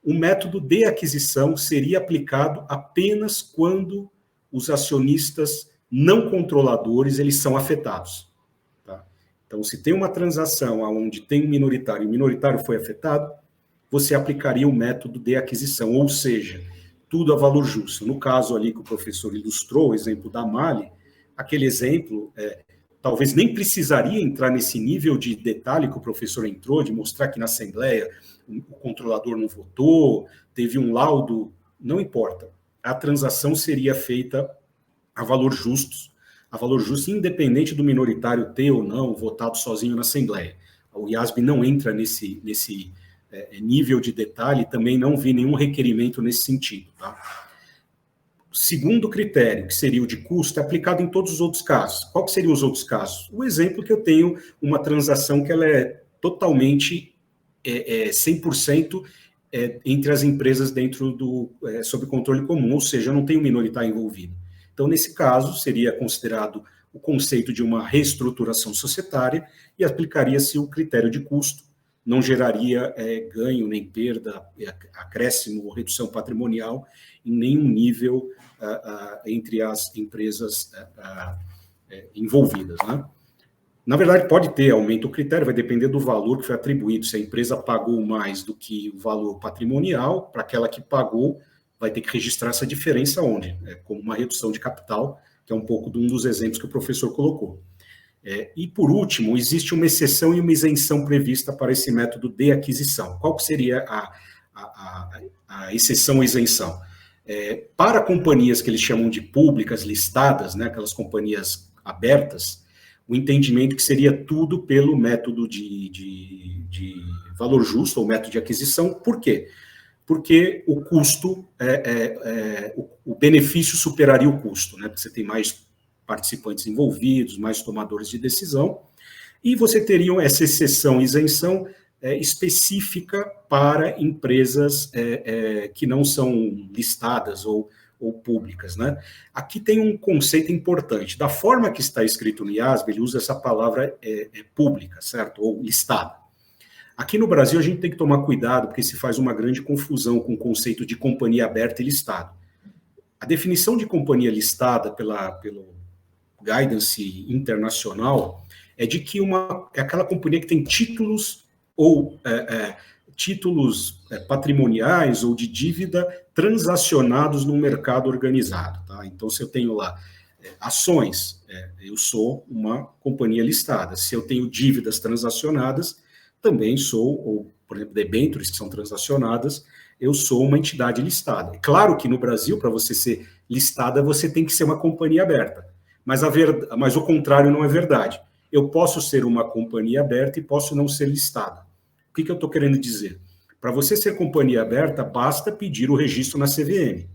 [SPEAKER 3] o método de aquisição seria aplicado apenas quando os acionistas não controladores, eles são afetados. Tá? Então, se tem uma transação onde tem um minoritário e o minoritário foi afetado, você aplicaria o método de aquisição, ou seja, tudo a valor justo. No caso ali que o professor ilustrou, o exemplo da Mali, aquele exemplo, talvez nem precisaria entrar nesse nível de detalhe que o professor entrou, de mostrar que na Assembleia o controlador não votou, teve um laudo, não importa. A transação seria feita a valor justo, independente do minoritário ter ou não votado sozinho na Assembleia. O IASB não entra nesse nível de detalhe, também não vi nenhum requerimento nesse sentido. Tá? O segundo critério, que seria o de custo, é aplicado em todos os outros casos. Qual que seriam os outros casos? O exemplo que eu tenho, uma transação que ela é totalmente 100% entre as empresas dentro sob controle comum, ou seja, não tem um minoritário envolvido. Então, nesse caso, seria considerado o conceito de uma reestruturação societária e aplicaria-se o critério de custo, não geraria ganho nem perda, acréscimo ou redução patrimonial em nenhum nível entre as empresas envolvidas, né? Na verdade, pode ter aumento o critério, vai depender do valor que foi atribuído. Se a empresa pagou mais do que o valor patrimonial, para aquela que pagou, vai ter que registrar essa diferença onde? Como uma redução de capital, que é um pouco de um dos exemplos que o professor colocou. E, por último, existe uma exceção e uma isenção prevista para esse método de aquisição. Qual que seria a exceção ou isenção? Para companhias que eles chamam de públicas, listadas, né, aquelas companhias abertas, o entendimento que seria tudo pelo método de valor justo, ou método de aquisição. Por quê? Porque o custo, o benefício superaria o custo, né? Porque você tem mais participantes envolvidos, mais tomadores de decisão, e você teria essa exceção e isenção específica para empresas que não são listadas ou ou públicas, né? Aqui tem um conceito importante. Da forma que está escrito no IASB, ele usa essa palavra pública, certo? Ou listada. Aqui no Brasil, a gente tem que tomar cuidado, porque se faz uma grande confusão com o conceito de companhia aberta e listado. A definição de companhia listada pelo Guidance Internacional é de que é aquela companhia que tem títulos ou títulos patrimoniais ou de dívida transacionados no mercado organizado. Tá? Então, se eu tenho lá ações, eu sou uma companhia listada. Se eu tenho dívidas transacionadas, também sou, ou, por exemplo, debêntures que são transacionadas, eu sou uma entidade listada. É claro que no Brasil, para você ser listada, você tem que ser uma companhia aberta. Mas o contrário não é verdade. Eu posso ser uma companhia aberta e posso não ser listada. O que eu estou querendo dizer? Para você ser companhia aberta, basta pedir o registro na CVM.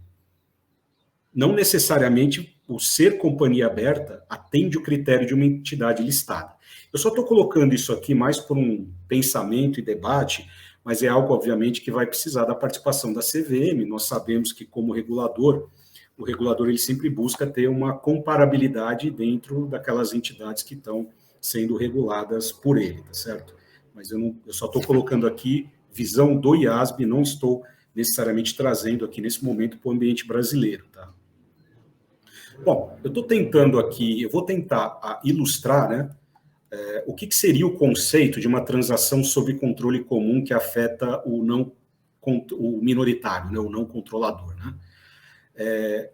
[SPEAKER 3] Não necessariamente o ser companhia aberta atende o critério de uma entidade listada. Eu só estou colocando isso aqui mais por um pensamento e debate, mas é algo, obviamente, que vai precisar da participação da CVM. Nós sabemos que, como regulador, o regulador ele sempre busca ter uma comparabilidade dentro daquelas entidades que estão sendo reguladas por ele, tá certo? Mas eu só estou colocando aqui visão do IASB, não estou necessariamente trazendo aqui nesse momento para o ambiente brasileiro, tá? Bom, eu estou tentando aqui, eu vou tentar ilustrar, né, o que seria o conceito de uma transação sob controle comum que afeta o minoritário, né, o não controlador, né?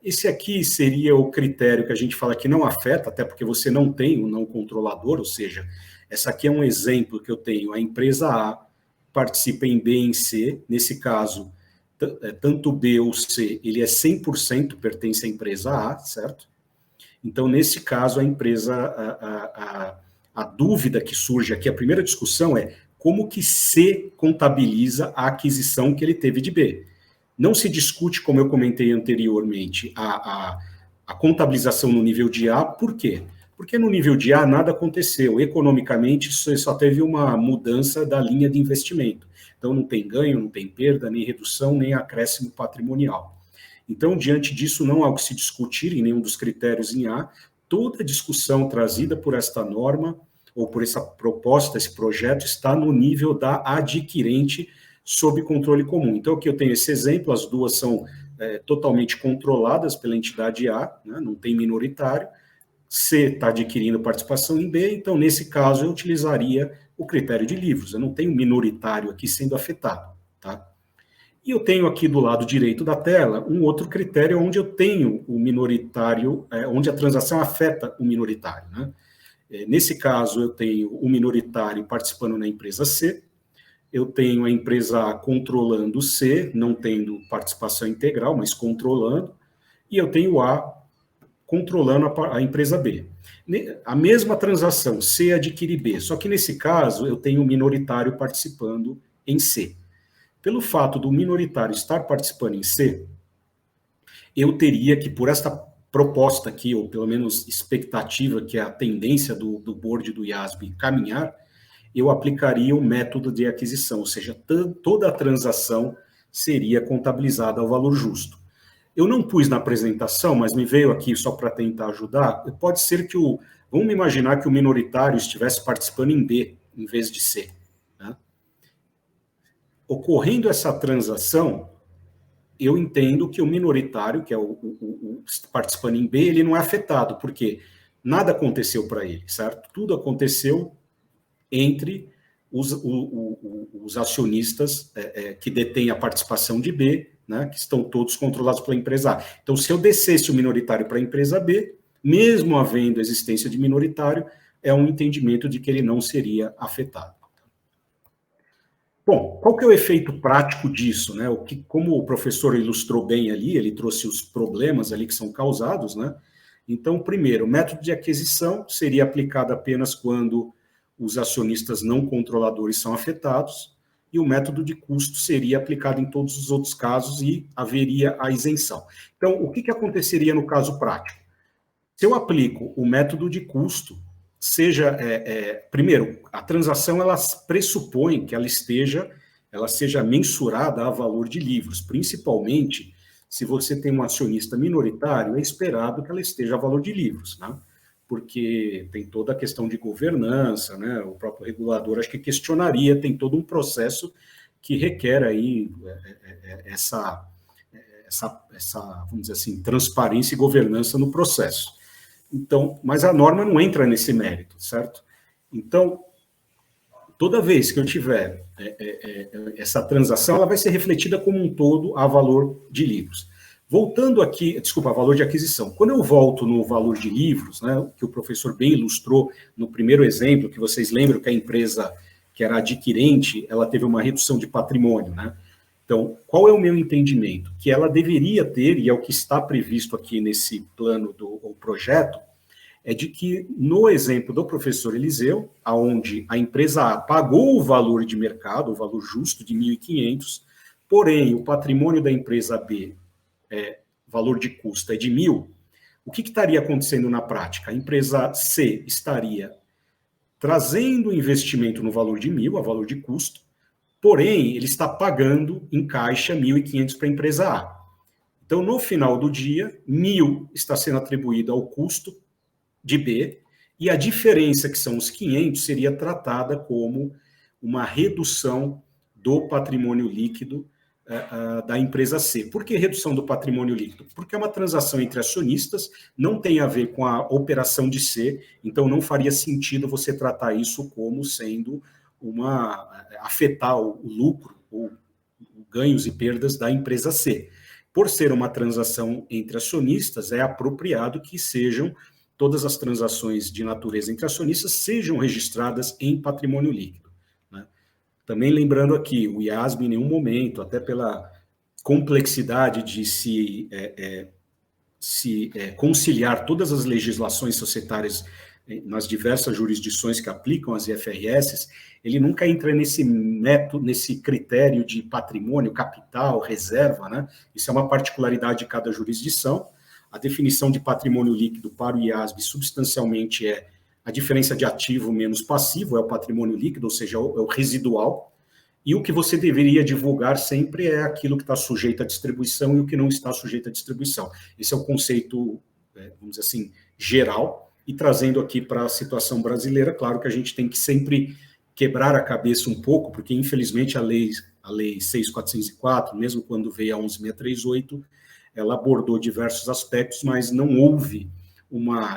[SPEAKER 3] Esse aqui seria o critério que a gente fala que não afeta, até porque você não tem o não controlador, ou seja, essa aqui é um exemplo que eu tenho, a empresa A participa em B e em C, nesse caso, tanto B ou C, ele é 100% pertence à empresa A, certo? Então, nesse caso, a empresa, a dúvida que surge aqui, a primeira discussão é como que C contabiliza a aquisição que ele teve de B. Não se discute, como eu comentei anteriormente, a contabilização no nível de A, por quê? Porque no nível de A nada aconteceu, economicamente só teve uma mudança da linha de investimento. Então não tem ganho, não tem perda, nem redução, nem acréscimo patrimonial. Então, diante disso, não há o que se discutir em nenhum dos critérios em A, toda a discussão trazida por esta norma, ou por essa proposta, esse projeto, está no nível da adquirente sob controle comum. Então, aqui eu tenho esse exemplo, as duas são totalmente controladas pela entidade A, né, não tem minoritário, C está adquirindo participação em B, então, nesse caso, eu utilizaria o critério de livros, eu não tenho minoritário aqui sendo afetado, tá? E eu tenho aqui do lado direito da tela um outro critério onde eu tenho o minoritário, onde a transação afeta o minoritário, né? Nesse caso, eu tenho o minoritário participando na empresa C, eu tenho a empresa A controlando o C, não tendo participação integral, mas controlando, e eu tenho o A controlando a empresa B. A mesma transação, C adquire B, só que nesse caso eu tenho o minoritário participando em C. Pelo fato do minoritário estar participando em C, eu teria que, por esta proposta aqui, ou pelo menos expectativa, que é a tendência do board do IASB caminhar, eu aplicaria o método de aquisição, ou seja, toda a transação seria contabilizada ao valor justo. Eu não pus na apresentação, mas me veio aqui só para tentar ajudar. Pode ser que vamos imaginar que o minoritário estivesse participando em B, em vez de C, né? Ocorrendo essa transação, eu entendo que o minoritário, que é o participando em B, ele não é afetado, porque nada aconteceu para ele, certo? Tudo aconteceu entre os acionistas que detêm a participação de B, né, que estão todos controlados pela empresa A. Então, se eu descesse o minoritário para a empresa B, mesmo havendo existência de minoritário, é um entendimento de que ele não seria afetado. Bom, qual que é o efeito prático disso, né? Como o professor ilustrou bem ali, ele trouxe os problemas ali que são causados, né? Então, primeiro, o método de aquisição seria aplicado apenas quando os acionistas não controladores são afetados, e o método de custo seria aplicado em todos os outros casos e haveria a isenção. Então, o que aconteceria no caso prático? Se eu aplico o método de custo, primeiro, a transação ela pressupõe que ela seja mensurada a valor de livros, principalmente se você tem um acionista minoritário, é esperado que ela esteja a valor de livros, né? Porque tem toda a questão de governança, né? O próprio regulador acho que questionaria, tem todo um processo que requer aí essa, vamos dizer assim, transparência e governança no processo. Então, mas a norma não entra nesse mérito, certo? Então, toda vez que eu tiver essa transação, ela vai ser refletida como um todo a valor de livros. Voltando aqui, desculpa, a valor de aquisição. Quando eu volto no valor de livros, né, que o professor bem ilustrou no primeiro exemplo, que vocês lembram que a empresa que era adquirente, ela teve uma redução de patrimônio, né? Então, qual é o meu entendimento? Que ela deveria ter, e é o que está previsto aqui nesse plano do projeto, é de que, no exemplo do professor Eliseu, onde a empresa A pagou o valor de mercado, o valor justo de 1.500, porém, o patrimônio da empresa B, valor de custo, é de 1.000, o que estaria acontecendo na prática? A empresa C estaria trazendo investimento no valor de 1.000, a valor de custo, porém, ele está pagando em caixa 1.500 para a empresa A. Então, no final do dia, 1.000 está sendo atribuído ao custo de B, e a diferença, que são os 500, seria tratada como uma redução do patrimônio líquido da empresa C. Por que redução do patrimônio líquido? Porque é uma transação entre acionistas, não tem a ver com a operação de C, então não faria sentido você tratar isso como sendo afetar o lucro, ou ganhos e perdas da empresa C. Por ser uma transação entre acionistas, é apropriado que todas as transações de natureza entre acionistas sejam registradas em patrimônio líquido. Também lembrando aqui, o IASB em nenhum momento, até pela complexidade de se conciliar todas as legislações societárias nas diversas jurisdições que aplicam as IFRS, ele nunca entra nesse método, nesse critério de patrimônio, capital, reserva, né? Isso é uma particularidade de cada jurisdição. A definição de patrimônio líquido para o IASB substancialmente é a diferença de ativo menos passivo, é o patrimônio líquido, ou seja, é o residual, e o que você deveria divulgar sempre é aquilo que está sujeito à distribuição e o que não está sujeito à distribuição. Esse é o conceito, vamos dizer assim, geral, e trazendo aqui para a situação brasileira, claro que a gente tem que sempre quebrar a cabeça um pouco, porque infelizmente a lei 6.404, mesmo quando veio a 11.638, ela abordou diversos aspectos, mas não houve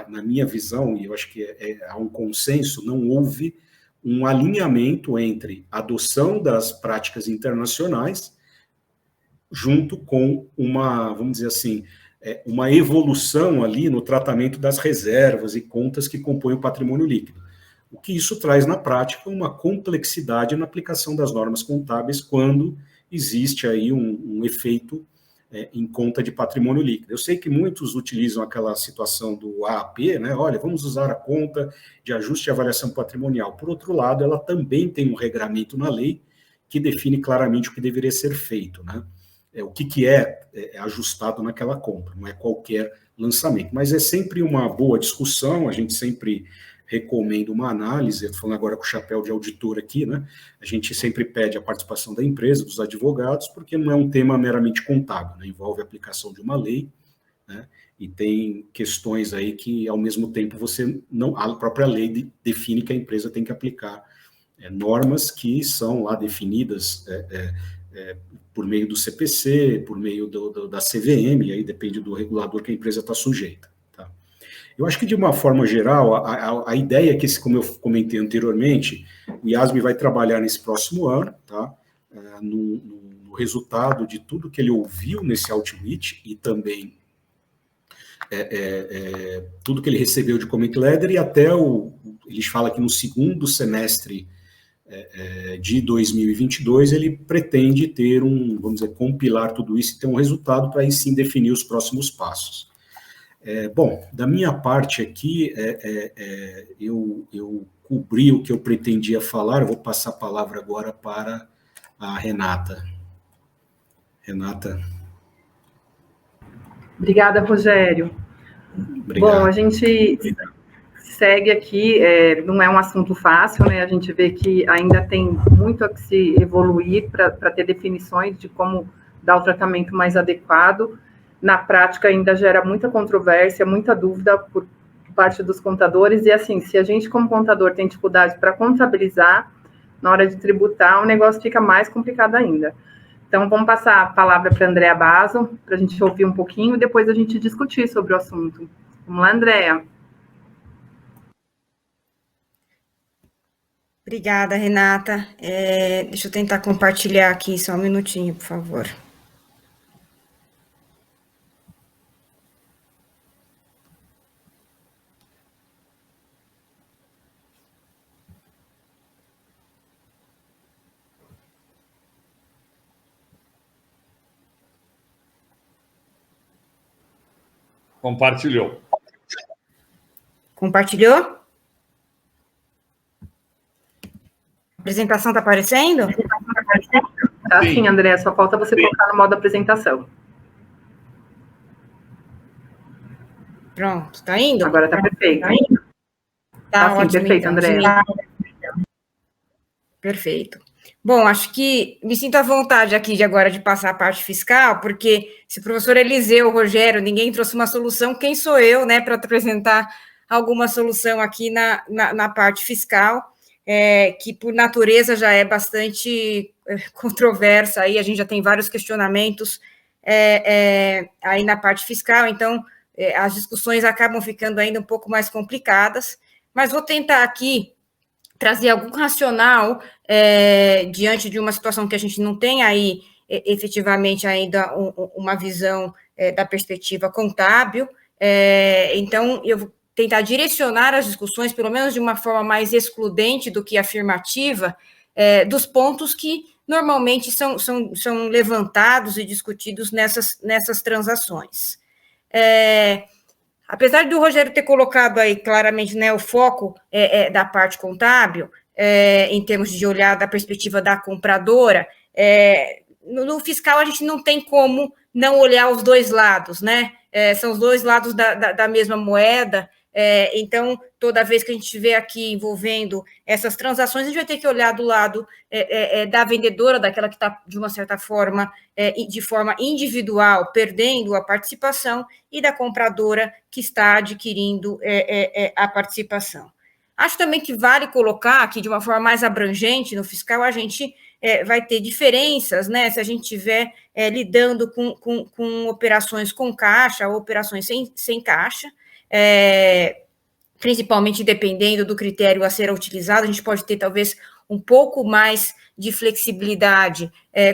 [SPEAKER 3] na minha visão, e eu acho que há um consenso, não houve um alinhamento entre a adoção das práticas internacionais junto com vamos dizer assim, uma evolução ali no tratamento das reservas e contas que compõem o patrimônio líquido. O que isso traz na prática uma complexidade na aplicação das normas contábeis quando existe aí um efeito em conta de patrimônio líquido. Eu sei que muitos utilizam aquela situação do AAP, né? Olha, vamos usar a conta de ajuste e avaliação patrimonial. Por outro lado, ela também tem um regramento na lei que define claramente o que deveria ser feito, né? O que é ajustado naquela compra, não é qualquer lançamento. Mas é sempre uma boa discussão, a gente sempre recomenda uma análise, estou falando agora com o chapéu de auditor aqui, né? A gente sempre pede a participação da empresa, dos advogados, porque não é um tema meramente contábil, né? Envolve a aplicação de uma lei, né? E tem questões aí que, ao mesmo tempo, a própria lei define que a empresa tem que aplicar normas que são lá definidas por meio do CPC, por meio da CVM, e aí depende do regulador que a empresa está sujeita. Eu acho que, de uma forma geral, a ideia é que, como eu comentei anteriormente, o IASB vai trabalhar nesse próximo ano, tá? No resultado de tudo que ele ouviu nesse Outreach e também tudo que ele recebeu de Comment Letter, e até eles falam que no segundo semestre de 2022 ele pretende ter vamos dizer, compilar tudo isso e ter um resultado para aí sim definir os próximos passos. Bom, da minha parte aqui, eu cobri o que eu pretendia falar, eu vou passar a palavra agora para a Renata. Renata.
[SPEAKER 1] Obrigada, Rogério.
[SPEAKER 3] Obrigado.
[SPEAKER 1] Bom, a gente segue aqui, não é um assunto fácil, né? A gente vê que ainda tem muito a que se evoluir para ter definições de como dar o tratamento mais adequado. na prática ainda gera muita controvérsia, muita dúvida por parte dos contadores, e assim, se a gente como contador tem dificuldade para contabilizar, na hora de tributar, o negócio fica mais complicado ainda. Então, vamos passar a palavra para a Andréa Basso, para a gente ouvir um pouquinho, e depois a gente discutir sobre o assunto. Vamos lá, Andréa.
[SPEAKER 4] Obrigada, Renata. Deixa eu tentar compartilhar aqui, só um minutinho, por favor.
[SPEAKER 2] Compartilhou.
[SPEAKER 4] Compartilhou? A apresentação está aparecendo?
[SPEAKER 1] Tá sim, André, só falta você colocar no modo apresentação.
[SPEAKER 4] Pronto, tá indo?
[SPEAKER 1] Agora tá perfeito.
[SPEAKER 4] Tá
[SPEAKER 1] ótimo,
[SPEAKER 4] ótimo,
[SPEAKER 1] perfeito,
[SPEAKER 4] então,
[SPEAKER 1] André.
[SPEAKER 4] Perfeito. Bom, acho que me sinto à vontade aqui agora de passar a parte fiscal, porque se o professor Eliseu, o Rogério, ninguém trouxe uma solução, quem sou eu, né, para apresentar alguma solução aqui na parte fiscal, que por natureza já é bastante controversa, aí a gente já tem vários questionamentos aí na parte fiscal, então as discussões acabam ficando ainda um pouco mais complicadas, mas vou tentar aqui trazer algum racional diante de uma situação que a gente não tem aí efetivamente ainda uma visão da perspectiva contábil, então eu vou tentar direcionar as discussões, pelo menos de uma forma mais excludente do que afirmativa, dos pontos que normalmente são levantados e discutidos nessas transações. Apesar do Rogério ter colocado aí claramente, né, o foco da parte contábil, em termos de olhar da perspectiva da compradora, no fiscal a gente não tem como não olhar os dois lados, né? São os dois lados da mesma moeda, então, toda vez que a gente vê aqui envolvendo essas transações, a gente vai ter que olhar do lado da vendedora, daquela que está, de uma certa forma, de forma individual, perdendo a participação, e da compradora que está adquirindo a participação. Acho também que vale colocar aqui, de uma forma mais abrangente, no fiscal, a gente vai ter diferenças, né, se a gente estiver lidando com operações com caixa ou operações sem caixa, principalmente dependendo do critério a ser utilizado, a gente pode ter talvez um pouco mais de flexibilidade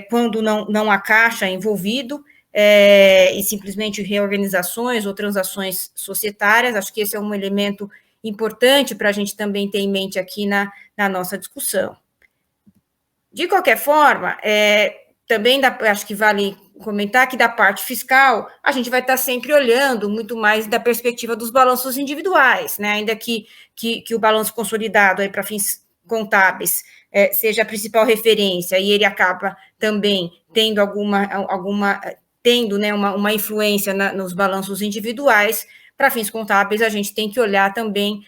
[SPEAKER 4] quando não há caixa envolvido, e simplesmente reorganizações ou transações societárias. Acho que esse é um elemento importante para a gente também ter em mente aqui na nossa discussão. De qualquer forma, também acho que vale comentar que da parte fiscal, a gente vai estar sempre olhando muito mais da perspectiva dos balanços individuais, né? Ainda que o balanço consolidado para fins contábeis seja a principal referência, e ele acaba também tendo né, uma influência nos balanços individuais. Para fins contábeis, a gente tem que olhar também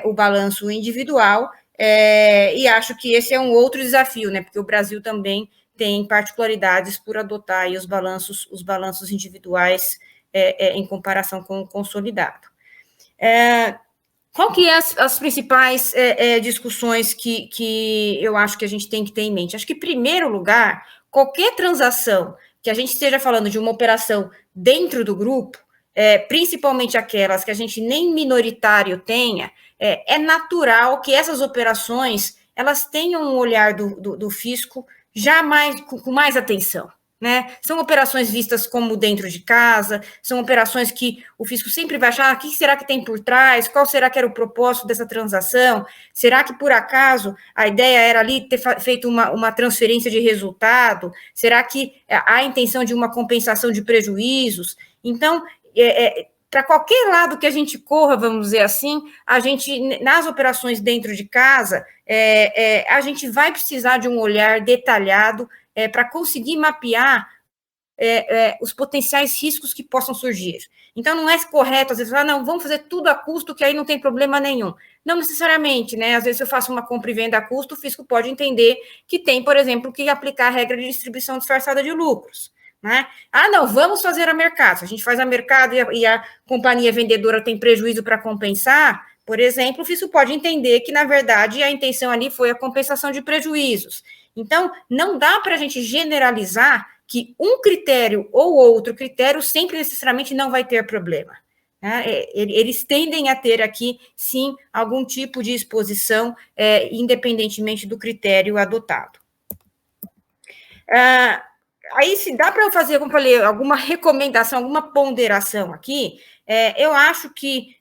[SPEAKER 4] o balanço individual, e acho que esse é um outro desafio, né? Porque o Brasil também tem particularidades por adotar aí os balanços individuais em comparação com o consolidado. Qual que é as principais discussões que eu acho que a gente tem que ter em mente? Acho que, em primeiro lugar, qualquer transação que a gente esteja falando de uma operação dentro do grupo, principalmente aquelas que a gente nem minoritário tenha, é natural que essas operações elas tenham um olhar do fisco já com mais atenção, né? São operações vistas como dentro de casa, são operações que o fisco sempre vai achar, o que será que tem por trás, qual será que era o propósito dessa transação, será que por acaso a ideia era ali ter feito uma transferência de resultado, será que há a intenção de uma compensação de prejuízos? Então, para qualquer lado que a gente corra, vamos dizer assim, a gente, nas operações dentro de casa, a gente vai precisar de um olhar detalhado para conseguir mapear os potenciais riscos que possam surgir. Então, não é correto, às vezes, falar, não, vamos fazer tudo a custo, que aí não tem problema nenhum. Não necessariamente, né? Às vezes, se eu faço uma compra e venda a custo, o fisco pode entender que tem, por exemplo, que aplicar a regra de distribuição disfarçada de lucros, né? Ah, não, vamos fazer a mercado. Se a gente faz a mercado e a companhia vendedora tem prejuízo para compensar, por exemplo, o fisco pode entender que, na verdade, a intenção ali foi a compensação de prejuízos. Então, não dá para a gente generalizar que um critério ou outro critério sempre necessariamente não vai ter problema. Né? Eles tendem a ter aqui, sim, algum tipo de exposição, independentemente do critério adotado. Aí, se dá para eu fazer, como eu falei, alguma recomendação, alguma ponderação aqui, eu acho que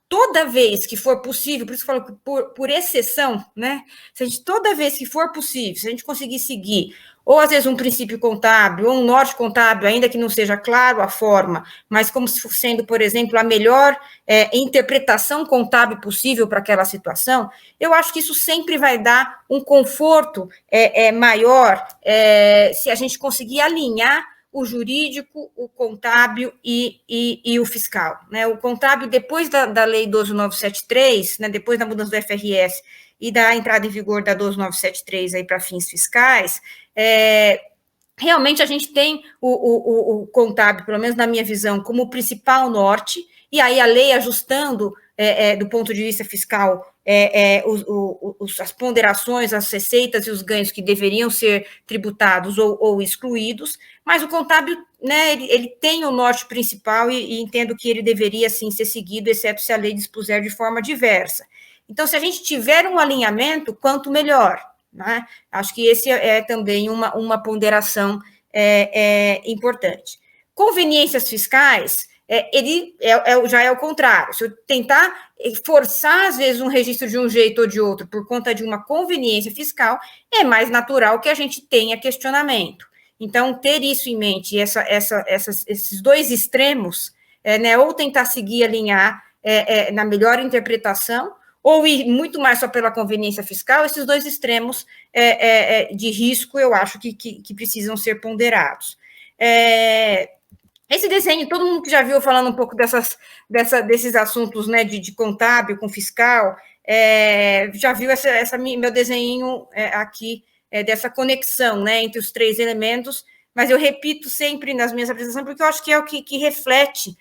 [SPEAKER 4] toda vez que for possível, por isso que eu falo que por exceção, né? Se a gente, toda vez que for possível, se a gente conseguir seguir, ou às vezes um princípio contábil, ou um norte contábil, ainda que não seja claro a forma, mas como sendo, por exemplo, a melhor interpretação contábil possível para aquela situação, eu acho que isso sempre vai dar um conforto maior se a gente conseguir alinhar o jurídico, o contábil e o fiscal. Né? O contábil, depois da Lei 12973, né, depois da mudança do FRS e da entrada em vigor da 12973 aí para fins fiscais, realmente a gente tem o contábil, pelo menos na minha visão, como o principal norte, e aí a lei ajustando do ponto de vista fiscal as ponderações, as receitas e os ganhos que deveriam ser tributados ou excluídos, mas o contábil, né, ele tem o norte principal e entendo que ele deveria, sim, ser seguido, exceto se a lei dispuser de forma diversa. Então, se a gente tiver um alinhamento, quanto melhor, né? Acho que esse é também uma ponderação importante. Conveniências fiscais, ele já é o contrário. Se eu tentar forçar, às vezes, um registro de um jeito ou de outro por conta de uma conveniência fiscal, é mais natural que a gente tenha questionamento. Então, ter isso em mente, esses dois extremos, né, ou tentar seguir, alinhar na melhor interpretação, ou ir muito mais só pela conveniência fiscal, esses dois extremos de risco, eu acho que precisam ser ponderados. Esse desenho, todo mundo que já viu falando um pouco desses assuntos, né, de contábil com fiscal, já viu meu desenho aqui, dessa conexão, né, entre os três elementos, mas eu repito sempre nas minhas apresentações, porque eu acho que é o que reflete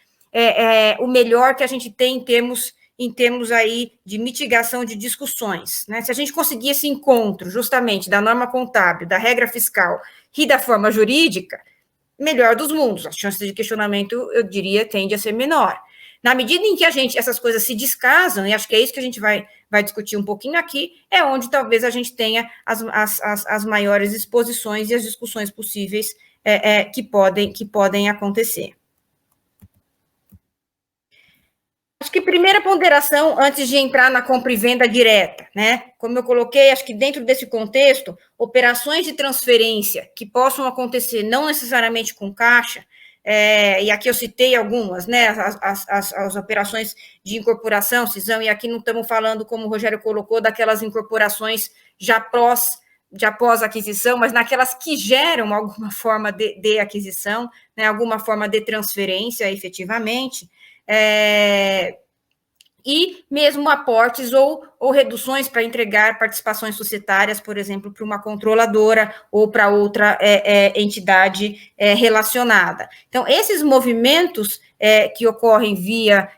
[SPEAKER 4] o melhor que a gente tem em termos aí de mitigação de discussões, né? Se a gente conseguir esse encontro, justamente, da norma contábil, da regra fiscal e da forma jurídica, melhor dos mundos. A chance de questionamento, eu diria, tende a ser menor. Na medida em que essas coisas se descasam, e acho que é isso que a gente vai discutir um pouquinho aqui, é onde talvez a gente tenha as maiores exposições e as discussões possíveis que podem acontecer. Acho que primeira ponderação, antes de entrar na compra e venda direta, né? Como eu coloquei, acho que dentro desse contexto, operações de transferência que possam acontecer não necessariamente com caixa, e aqui eu citei algumas, né? As operações de incorporação, cisão, e aqui não estamos falando, como o Rogério colocou, daquelas incorporações já após aquisição, mas naquelas que geram alguma forma de aquisição, né? Alguma forma de transferência, efetivamente. E mesmo aportes ou reduções para entregar participações societárias, por exemplo, para uma controladora ou para outra entidade relacionada. Então, esses movimentos que ocorrem via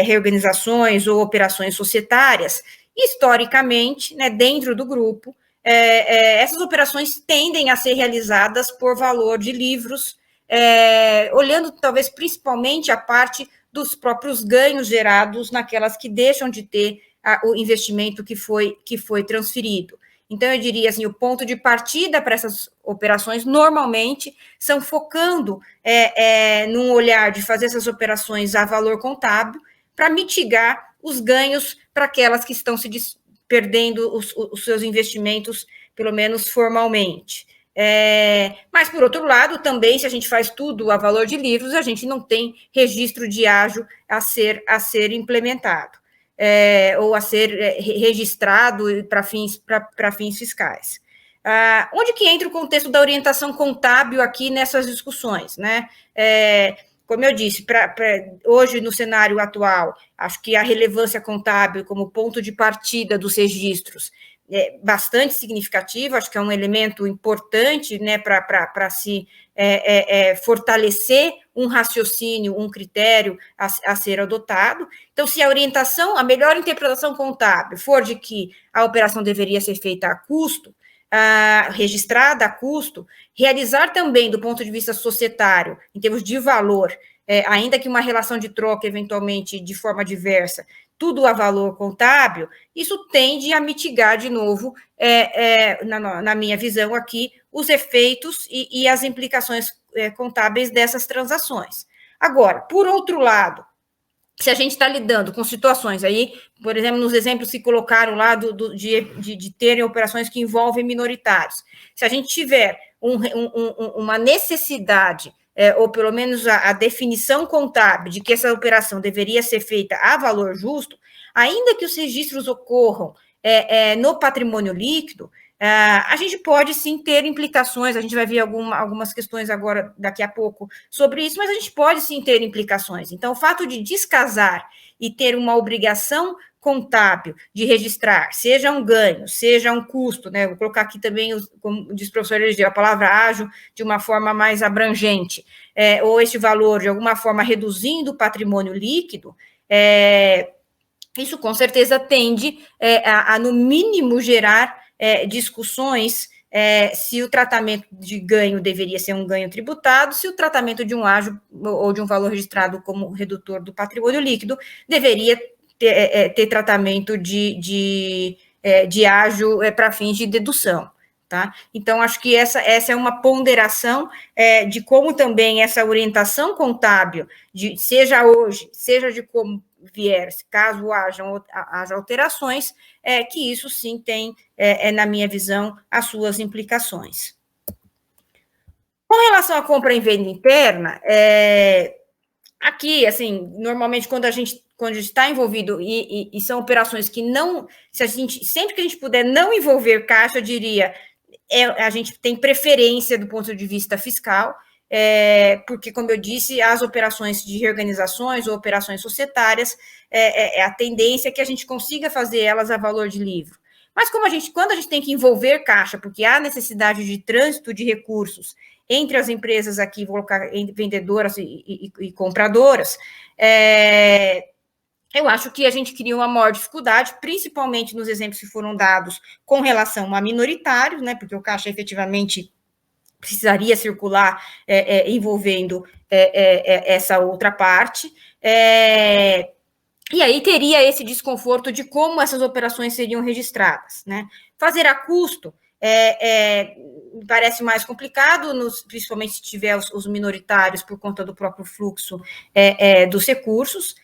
[SPEAKER 4] reorganizações ou operações societárias, historicamente, né, dentro do grupo, essas operações tendem a ser realizadas por valor de livros, olhando talvez principalmente a parte dos próprios ganhos gerados naquelas que deixam de ter o investimento que foi transferido. Então, eu diria assim, o ponto de partida para essas operações, normalmente, são focando num olhar de fazer essas operações a valor contábil para mitigar os ganhos para aquelas que estão se perdendo os seus investimentos, pelo menos formalmente. Mas, por outro lado, também, se a gente faz tudo a valor de livros, a gente não tem registro de ágio a ser implementado, ou a ser registrado para fins fiscais. Onde que entra o contexto da orientação contábil aqui nessas discussões, né? Como eu disse, hoje, no cenário atual, acho que a relevância contábil como ponto de partida dos registros bastante significativo, acho que é um elemento importante, né, para se fortalecer um raciocínio, um critério a ser adotado. Então, se a orientação, a melhor interpretação contábil for de que a operação deveria ser feita a custo, registrada a custo, realizar também, do ponto de vista societário, em termos de valor, ainda que uma relação de troca, eventualmente, de forma diversa, tudo a valor contábil, isso tende a mitigar, de novo, na minha visão aqui, os efeitos e as implicações contábeis dessas transações. Agora, por outro lado, se a gente está lidando com situações aí, por exemplo, nos exemplos que colocaram lá de terem operações que envolvem minoritários, se a gente tiver uma necessidade, ou pelo menos a definição contábil de que essa operação deveria ser feita a valor justo, ainda que os registros ocorram no patrimônio líquido, a gente pode sim ter implicações, a gente vai ver algumas questões agora, daqui a pouco, sobre isso, mas a gente pode sim ter implicações. Então, o fato de descasar e ter uma obrigação contábil de registrar, seja um ganho, seja um custo, né? Vou colocar aqui também, como diz o professor Eligeu, a palavra ágil de uma forma mais abrangente, ou esse valor, de alguma forma, reduzindo o patrimônio líquido, isso com certeza tende a no mínimo, gerar discussões se o tratamento de ganho deveria ser um ganho tributado, se o tratamento de um ágio ou de um valor registrado como redutor do patrimônio líquido deveria ter tratamento de ágio para fins de dedução. Tá? Então, acho que essa é uma ponderação de como também essa orientação contábil, seja hoje, seja de como vier, caso haja alterações, que isso sim tem, na minha visão, as suas implicações. Com relação à compra em venda interna, aqui, assim, normalmente quando a gente está envolvido, e são operações que não, sempre que a gente puder não envolver caixa, eu diria, a gente tem preferência do ponto de vista fiscal, porque, como eu disse, as operações de reorganizações ou operações societárias, a tendência é que a gente consiga fazer elas a valor de livro. Mas quando a gente tem que envolver caixa, porque há necessidade de trânsito de recursos entre as empresas aqui, vou colocar vendedoras e compradoras, eu acho que a gente cria uma maior dificuldade, principalmente nos exemplos que foram dados com relação a minoritários, né, porque o caixa efetivamente precisaria circular envolvendo essa outra parte, e aí teria esse desconforto de como essas operações seriam registradas, né? Fazer a custo me parece mais complicado, principalmente se tiver os minoritários por conta do próprio fluxo dos recursos.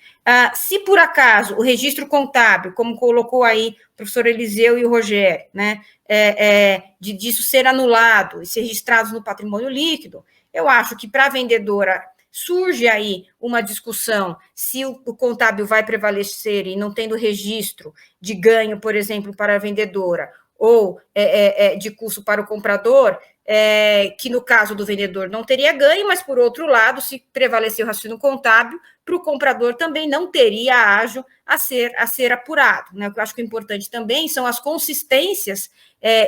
[SPEAKER 4] Se por acaso o registro contábil, como colocou aí o professor Eliseu e o Rogério, né, disso ser anulado e ser registrado no patrimônio líquido, eu acho que para a vendedora surge aí uma discussão se o contábil vai prevalecer e não tendo registro de ganho, por exemplo, para a vendedora, ou de custo para o comprador, que no caso do vendedor não teria ganho, mas, por outro lado, se prevalecer o raciocínio contábil, para o comprador também não teria ágio a ser apurado. Né? O que eu acho que é importante também são as consistências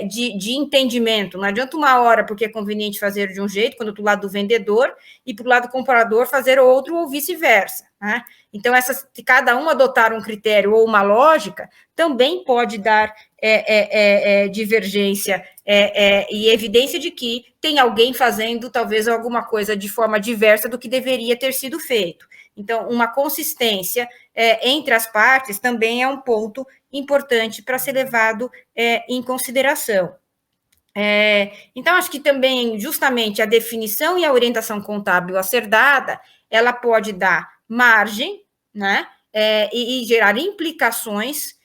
[SPEAKER 4] de entendimento. Não adianta uma hora, porque é conveniente fazer de um jeito, quando do lado do vendedor, e para o lado do comprador fazer outro, ou vice-versa. Né? Então, se cada um adotar um critério ou uma lógica, também pode dar divergência e evidência de que tem alguém fazendo, talvez, alguma coisa de forma diversa do que deveria ter sido feito. Então, uma consistência entre as partes também é um ponto importante para ser levado em consideração. Então, acho que também, justamente, a definição e a orientação contábil a ser dada, ela pode dar margem, né, e gerar implicações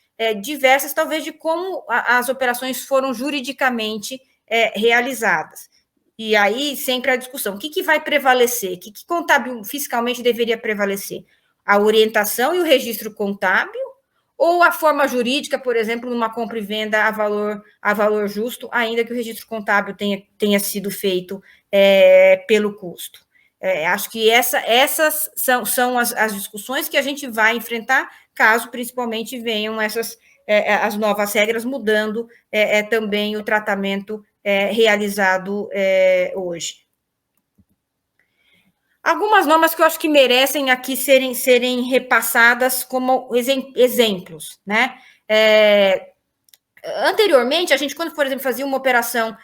[SPEAKER 4] diversas, talvez, de como as operações foram juridicamente realizadas. E aí, sempre a discussão, o que vai prevalecer? O que contábil fiscalmente deveria prevalecer? A orientação e o registro contábil, ou a forma jurídica, por exemplo, numa compra e venda a valor justo, ainda que o registro contábil tenha sido feito pelo custo? Acho que essas são as discussões que a gente vai enfrentar, caso principalmente venham essas as novas regras, mudando também o tratamento realizado hoje. Algumas normas que eu acho que merecem aqui serem repassadas como exemplos, né? Anteriormente, a gente, quando, por exemplo, fazia uma operação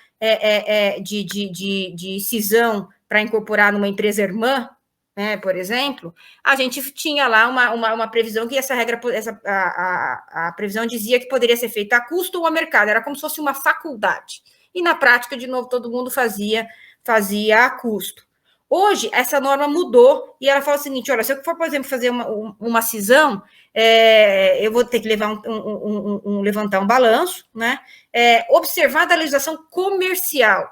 [SPEAKER 4] de cisão para incorporar numa empresa irmã, né, por exemplo, a gente tinha lá uma previsão que essa regra, a previsão dizia que poderia ser feita a custo ou a mercado, era como se fosse uma faculdade. E na prática, de novo, todo mundo fazia a custo. Hoje, essa norma mudou e ela fala o seguinte: olha, se eu for, por exemplo, fazer uma cisão, eu vou ter que levantar um balanço, né? Observada a legislação comercial.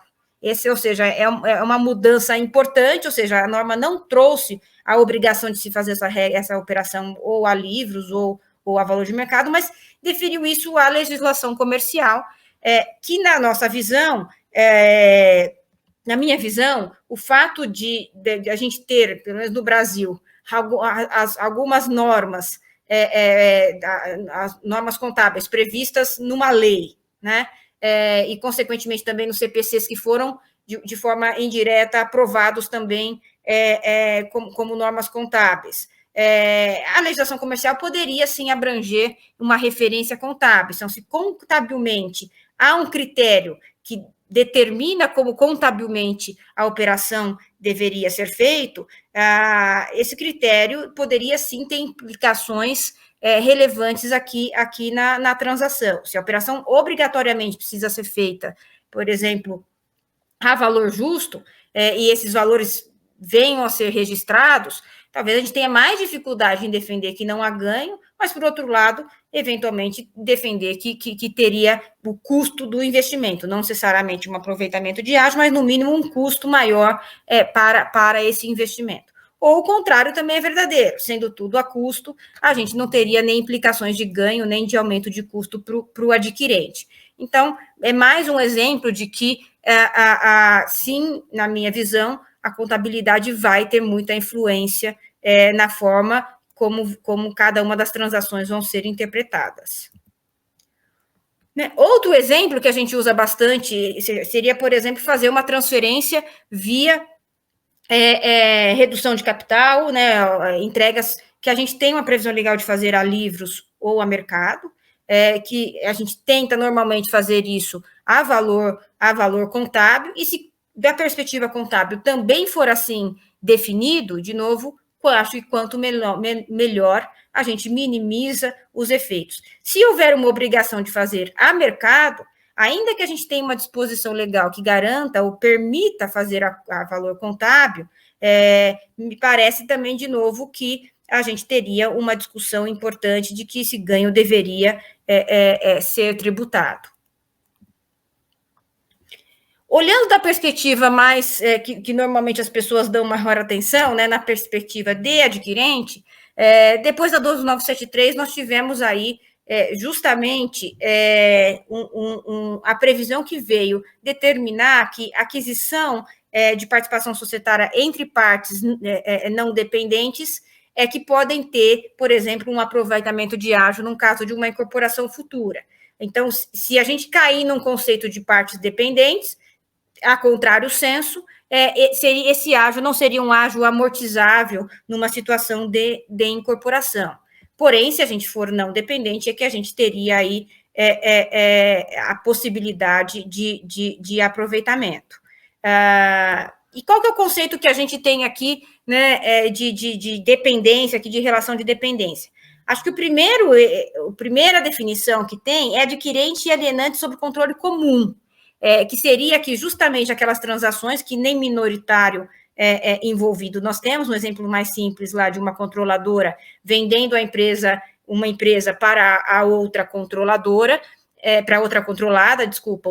[SPEAKER 4] Ou seja, é uma mudança importante, ou seja, a norma não trouxe a obrigação de se fazer essa operação ou a livros ou a valor de mercado, mas deferiu isso à legislação comercial, que na nossa visão, na minha visão, o fato de a gente ter, pelo menos no Brasil, algumas normas, as normas contábeis previstas numa lei, né? E, consequentemente, também nos CPCs que foram, de forma indireta, aprovados também como normas contábeis. A legislação comercial poderia, sim, abranger uma referência contábil. Então, se contabilmente há um critério que determina como contabilmente a operação deveria ser feito, esse critério poderia, sim, ter implicações relevantes aqui na transação. Se a operação obrigatoriamente precisa ser feita, por exemplo, a valor justo, e esses valores venham a ser registrados, talvez a gente tenha mais dificuldade em defender que não há ganho, mas, por outro lado, eventualmente defender que teria o custo do investimento, não necessariamente um aproveitamento de ágio, mas, no mínimo, um custo maior para esse investimento. Ou o contrário também é verdadeiro, sendo tudo a custo, a gente não teria nem implicações de ganho, nem de aumento de custo para o adquirente. Então, é mais um exemplo de que, sim, na minha visão, a contabilidade vai ter muita influência na forma como cada uma das transações vão ser interpretadas. Outro exemplo que a gente usa bastante seria, por exemplo, fazer uma transferência via redução de capital, né, entregas que a gente tem uma previsão legal de fazer a livros ou a mercado, que a gente tenta normalmente fazer isso a valor contábil, e se da perspectiva contábil também for assim definido, de novo, acho que quanto melhor a gente minimiza os efeitos. Se houver uma obrigação de fazer a mercado, ainda que a gente tenha uma disposição legal que garanta ou permita fazer a valor contábil, me parece também, de novo, que a gente teria uma discussão importante de que esse ganho deveria ser tributado. Olhando da perspectiva mais, que normalmente as pessoas dão maior atenção, né, na perspectiva de adquirente, depois da 12973, nós tivemos aí justamente a previsão que veio determinar que a aquisição de participação societária entre partes não dependentes que podem ter, por exemplo, um aproveitamento de ágio num caso de uma incorporação futura. Então, se a gente cair num conceito de partes dependentes, a contrário senso, esse ágio não seria um ágio amortizável numa situação de incorporação. Porém, se a gente for não dependente, é que a gente teria aí a possibilidade de aproveitamento. E qual que é o conceito que a gente tem aqui, né, de dependência, aqui de relação de dependência? Acho que a primeira definição que tem é adquirente e alienante sob controle comum, que seria aqui justamente aquelas transações que nem minoritário envolvido. Nós temos um exemplo mais simples lá de uma controladora vendendo uma empresa para a outra controladora, para outra controlada, desculpa,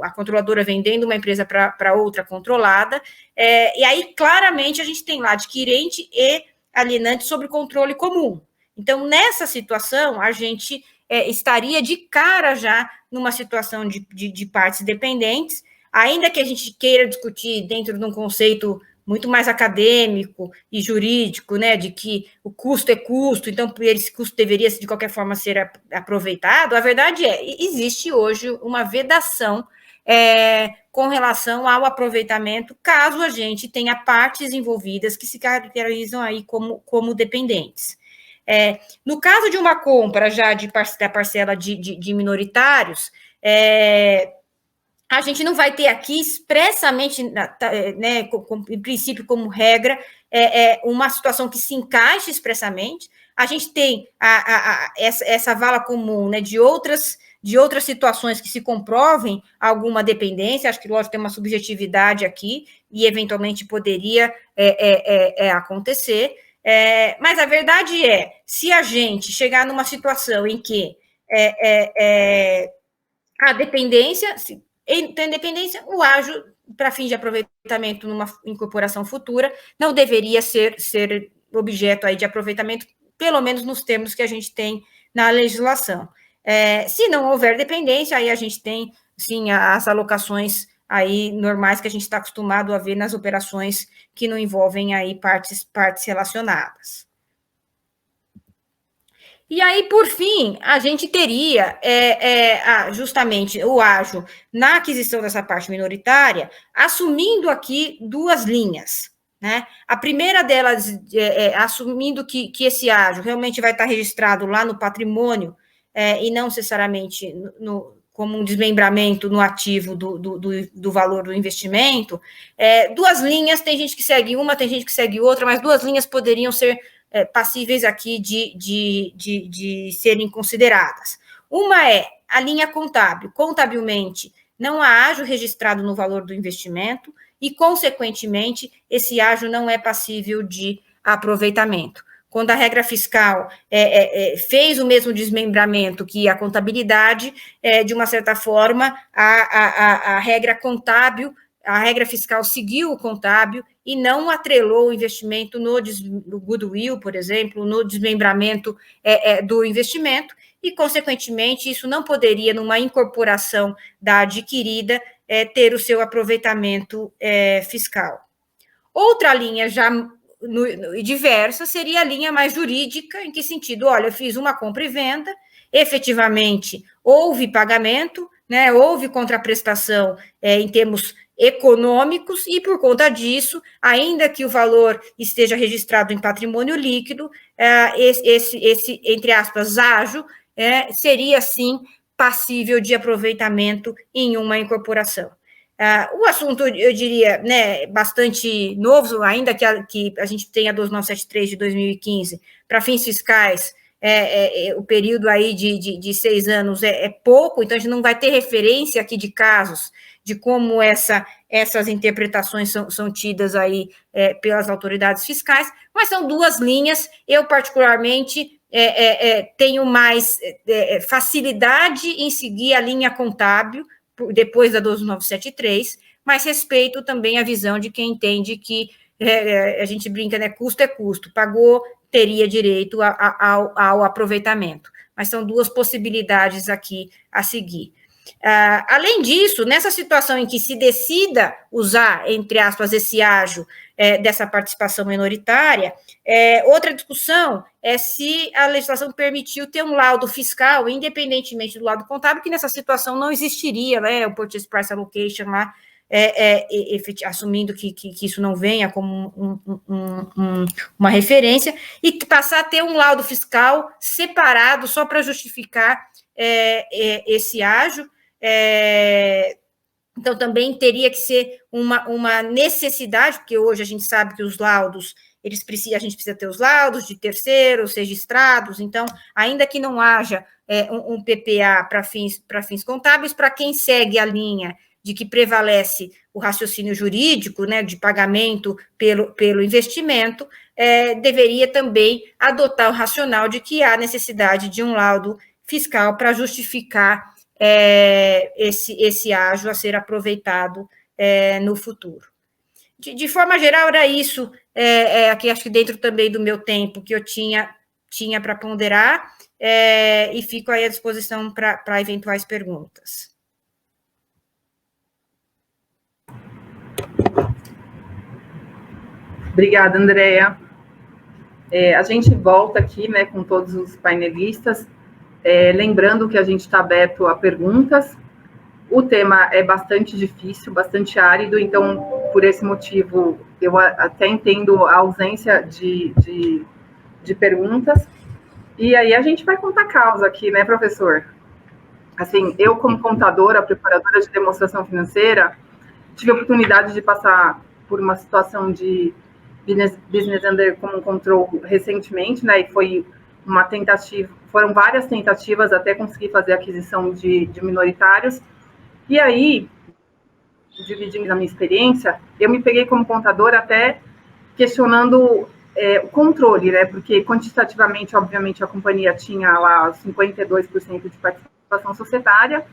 [SPEAKER 4] a controladora vendendo uma empresa para outra controlada, e aí claramente a gente tem lá adquirente e alienante sob controle comum. Então, nessa situação, a gente estaria de cara já numa situação de partes dependentes, ainda que a gente queira discutir dentro de um conceito muito mais acadêmico e jurídico, né, de que o custo é custo, então esse custo deveria, de qualquer forma, ser aproveitado. A verdade é, existe hoje uma vedação com relação ao aproveitamento, caso a gente tenha partes envolvidas que se caracterizam aí como dependentes. No caso de uma compra já da parcela de minoritários, a gente não vai ter aqui expressamente, né, em princípio, como regra, uma situação que se encaixe expressamente. A gente tem essa vala comum, né, de outras situações que se comprovem alguma dependência. Acho que, lógico, tem uma subjetividade aqui e, eventualmente, poderia acontecer. Mas a verdade é, se a gente chegar numa situação em que a dependência, tem dependência, o ágio, para fins de aproveitamento numa incorporação futura, não deveria ser objeto aí de aproveitamento, pelo menos nos termos que a gente tem na legislação. Se não houver dependência, aí a gente tem, sim, as alocações aí normais que a gente está acostumado a ver nas operações que não envolvem aí partes relacionadas. E aí, por fim, a gente teria justamente o ágio na aquisição dessa parte minoritária, assumindo aqui duas linhas, né? A primeira delas, assumindo que esse ágio realmente vai estar registrado lá no patrimônio, e não necessariamente como um desmembramento no ativo do valor do investimento. Duas linhas, tem gente que segue uma, tem gente que segue outra, mas duas linhas poderiam ser passíveis aqui de serem consideradas. Uma é a linha contábil. Contabilmente, não há ágio registrado no valor do investimento e, consequentemente, esse ágio não é passível de aproveitamento. Quando a regra fiscal fez o mesmo desmembramento que a contabilidade, de uma certa forma, a regra contábil, a regra fiscal seguiu o contábil e não atrelou o investimento no goodwill, por exemplo, no desmembramento do investimento, e, consequentemente, isso não poderia, numa incorporação da adquirida, ter o seu aproveitamento fiscal. Outra linha já diversa seria a linha mais jurídica, em que sentido? Olha, eu fiz uma compra e venda, efetivamente houve pagamento, né, houve contraprestação em termos econômicos, e por conta disso, ainda que o valor esteja registrado em patrimônio líquido, esse entre aspas, ágio, seria, sim, passível de aproveitamento em uma incorporação. O assunto, eu diria, né, bastante novo, ainda que a gente tenha a 2973 de 2015, para fins fiscais, o período aí de 6 anos é pouco, então a gente não vai ter referência aqui de casos de como essas interpretações são tidas aí pelas autoridades fiscais, mas são duas linhas. Eu, particularmente, tenho mais facilidade em seguir a linha contábil, depois da 12973, mas respeito também a visão de quem entende que a gente brinca, né, custo é custo, pagou, teria direito ao aproveitamento. Mas são duas possibilidades aqui a seguir. Além disso, nessa situação em que se decida usar, entre aspas, esse ágio dessa participação minoritária, outra discussão é se a legislação permitiu ter um laudo fiscal, independentemente do laudo contábil, que nessa situação não existiria, né, o Purchase Price Allocation lá, assumindo que isso não venha como uma referência, e passar a ter um laudo fiscal separado só para justificar esse ágio. Então, também teria que ser uma necessidade, porque hoje a gente sabe que os laudos, a gente precisa ter os laudos de terceiros registrados, então, ainda que não haja um PPA para fins contábeis, para quem segue a linha de que prevalece o raciocínio jurídico, né, de pagamento pelo investimento, deveria também adotar o racional de que há necessidade de um laudo fiscal para justificar esse ágio a ser aproveitado no futuro. De forma geral, era isso, aqui acho que dentro também do meu tempo que eu tinha para ponderar, e fico aí à disposição para eventuais perguntas.
[SPEAKER 1] Obrigada, Andréa. A gente volta aqui, né, com todos os painelistas, lembrando que a gente está aberto a perguntas. O tema é bastante difícil, bastante árido, então, por esse motivo, eu até entendo a ausência de perguntas. E aí a gente vai contar causa aqui, né, professor? Assim, eu, como contadora, preparadora de demonstração financeira, tive a oportunidade de passar por uma situação de business under common control recentemente, né, e foi uma tentativa, foram várias tentativas até conseguir fazer a aquisição de minoritários. E aí, dividindo a minha experiência, eu me peguei como contadora até questionando o controle, né? Porque quantitativamente, obviamente, a companhia tinha lá 52% de participação societária,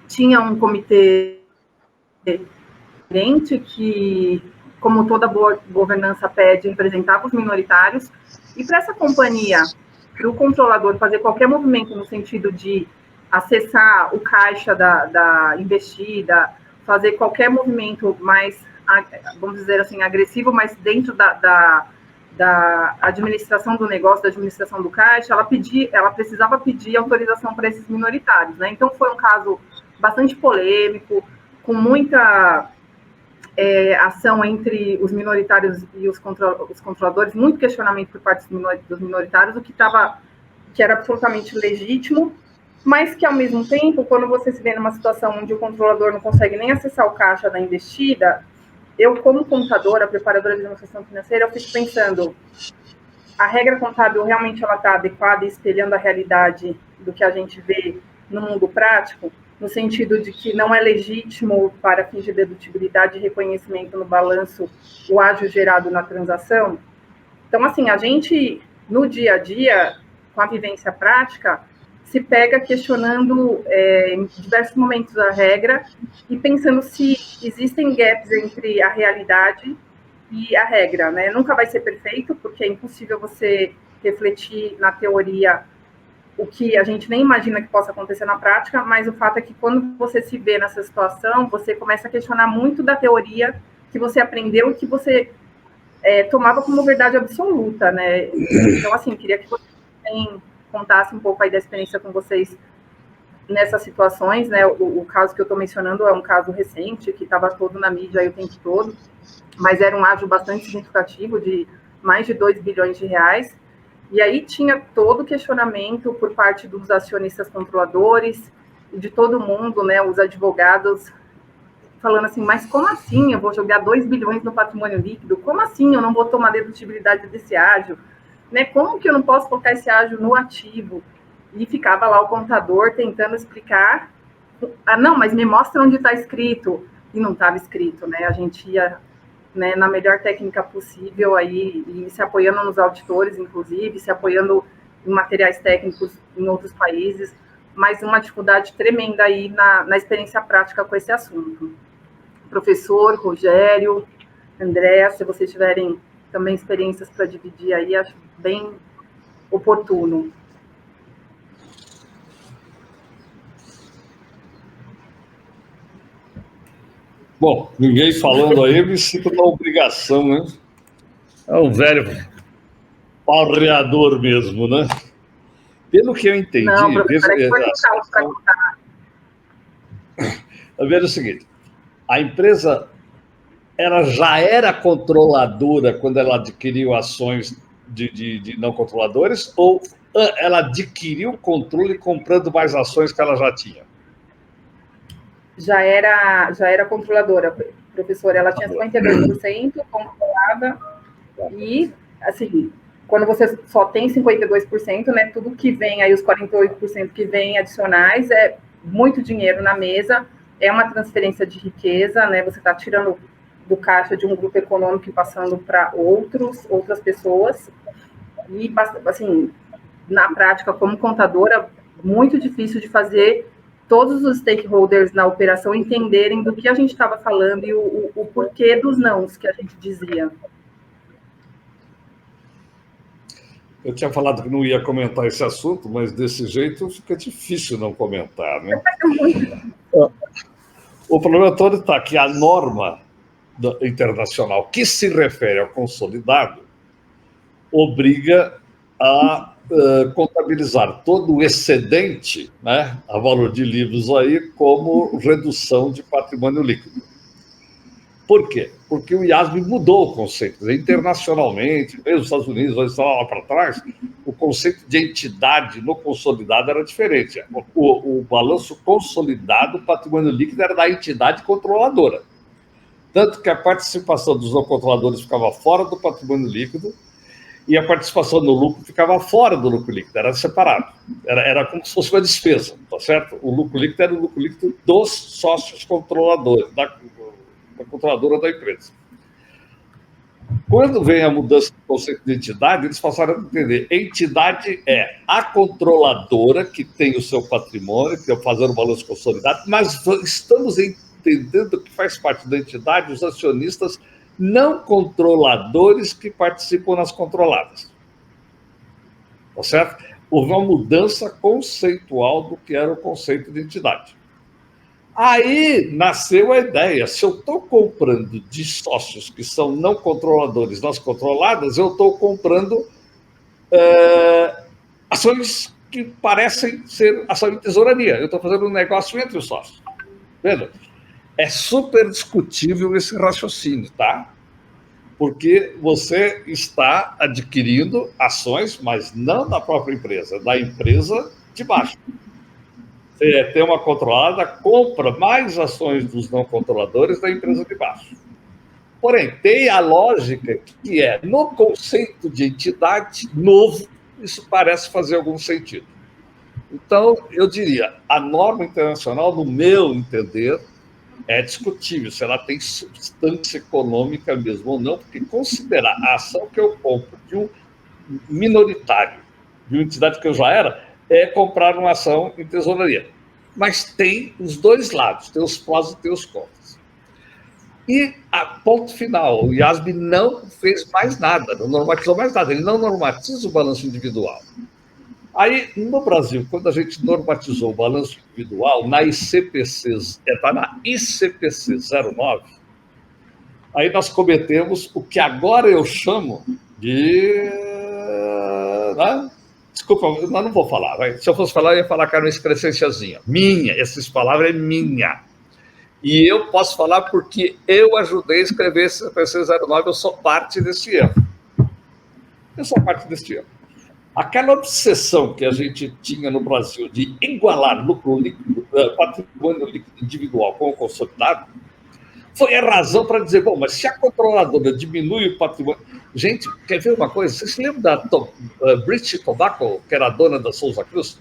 [SPEAKER 1] tinha um comitê que, como toda boa governança pede, representava os minoritários, e para essa companhia, para o controlador fazer qualquer movimento no sentido de acessar o caixa da investida, fazer qualquer movimento mais, vamos dizer assim, agressivo, mas dentro da administração do negócio, da administração do caixa, ela precisava pedir autorização para esses minoritários, né? Então, foi um caso bastante polêmico, com muita ação entre os minoritários e os controladores, muito questionamento por parte dos minoritários, que era absolutamente legítimo, mas que, ao mesmo tempo, quando você se vê numa situação onde o controlador não consegue nem acessar o caixa da investida, eu, como contadora, preparadora de demonstração financeira, eu fico pensando, a regra contábil realmente ela está adequada e espelhando a realidade do que a gente vê no mundo prático, no sentido de que não é legítimo, para fins de dedutibilidade e reconhecimento no balanço, o ágio gerado na transação? Então, assim, a gente, no dia a dia, com a vivência prática, se pega questionando em diversos momentos a regra e pensando se existem gaps entre a realidade e a regra, né? Nunca vai ser perfeito, porque é impossível você refletir na teoria o que a gente nem imagina que possa acontecer na prática, mas o fato é que quando você se vê nessa situação, você começa a questionar muito da teoria que você aprendeu e que você tomava como verdade absoluta, né? Então, assim, queria que você contasse um pouco aí da experiência com vocês nessas situações, né? O caso que eu estou mencionando é um caso recente, que estava todo na mídia aí o tempo todo, mas era um ágio bastante significativo, de mais de 2 bilhões de reais, e aí tinha todo o questionamento por parte dos acionistas controladores e de todo mundo, né? Os advogados falando assim, mas como assim eu vou jogar 2 bilhões no patrimônio líquido? Como assim eu não vou tomar dedutibilidade desse ágio? Né, como que eu não posso colocar esse ágio no ativo? E ficava lá o contador tentando explicar, não, mas me mostra onde está escrito, e não estava escrito, né? A gente ia, né, na melhor técnica possível aí, e se apoiando nos auditores, inclusive, se apoiando em materiais técnicos em outros países, mas uma dificuldade tremenda aí na experiência prática com esse assunto. Professor, Rogério, Andréa, se vocês tiverem também experiências para dividir aí, acho bem oportuno.
[SPEAKER 2] Bom, ninguém falando aí, eu me sinto na obrigação, né? É um velho parreador mesmo, né? Pelo que eu entendi...
[SPEAKER 1] Não, professor,
[SPEAKER 2] veja o seguinte, a empresa ela já era controladora quando ela adquiriu ações de não controladores, ou ela adquiriu o controle comprando mais ações que ela já tinha?
[SPEAKER 1] Já era controladora, professora. Ela tinha 52% controlada e, assim, quando você só tem 52%, né, tudo que vem aí, os 48% que vem adicionais, é muito dinheiro na mesa, é uma transferência de riqueza, né, você está tirando do caixa de um grupo econômico e passando para outras pessoas, e, assim, na prática, como contadora, muito difícil de fazer todos os stakeholders na operação entenderem do que a gente estava falando e o porquê dos nãos que a gente dizia.
[SPEAKER 2] Eu tinha falado que não ia comentar esse assunto, mas desse jeito fica difícil não comentar, né? O problema todo está que a norma internacional que se refere ao consolidado obriga a contabilizar todo o excedente, né, a valor de livros aí, como redução de patrimônio líquido. Por quê? Porque o IASB mudou o conceito. Internacionalmente, mesmo nos Estados Unidos, onde estava lá para trás, o conceito de entidade no consolidado era diferente. O balanço consolidado, o patrimônio líquido, era da entidade controladora. Tanto que a participação dos não controladores ficava fora do patrimônio líquido e a participação no lucro ficava fora do lucro líquido, era separado. Era como se fosse uma despesa, tá certo? O lucro líquido era o lucro líquido dos sócios controladores, da controladora da empresa. Quando vem a mudança do conceito de entidade, eles passaram a entender: entidade é a controladora que tem o seu patrimônio, que é fazer o balanço consolidado, mas estamos entendendo que faz parte da entidade os acionistas não controladores que participam nas controladas. Tá certo? Houve uma mudança conceitual do que era o conceito de entidade. Aí nasceu a ideia: se eu estou comprando de sócios que são não controladores nas controladas, eu estou comprando ações que parecem ser ação de tesouraria. Eu estou fazendo um negócio entre os sócios. Vendo? É super discutível esse raciocínio, tá? Porque você está adquirindo ações, mas não da própria empresa, da empresa de baixo. Você tem uma controlada, compra mais ações dos não controladores da empresa de baixo. Porém, tem a lógica que é, no conceito de entidade novo, isso parece fazer algum sentido. Então, eu diria, a norma internacional, no meu entender, é discutível se ela tem substância econômica mesmo ou não, porque considerar a ação que eu compro de um minoritário, de uma entidade que eu já era, é comprar uma ação em tesouraria. Mas tem os dois lados, tem os prós e tem os contras. E, a ponto final, o IASB não fez mais nada, não normatizou mais nada, ele não normatiza o balanço individual. Aí, no Brasil, quando a gente normatizou o balanço individual, na ICPC 09, aí nós cometemos o que agora eu chamo de... Né? Desculpa, eu não vou falar. Vai. Se eu fosse falar, eu ia falar que era uma excrescenciazinha. Minha, essa palavra é minha. E eu posso falar porque eu ajudei a escrever esse ICPC 09, eu sou parte desse erro. Eu sou parte desse erro. Aquela obsessão que a gente tinha no Brasil de igualar lucro líquido, patrimônio líquido individual com o consolidado, foi a razão para dizer, bom, mas se a controladora diminui o patrimônio... Gente, quer ver uma coisa? Vocês se lembram da British Tobacco, que era a dona da Souza Cruz?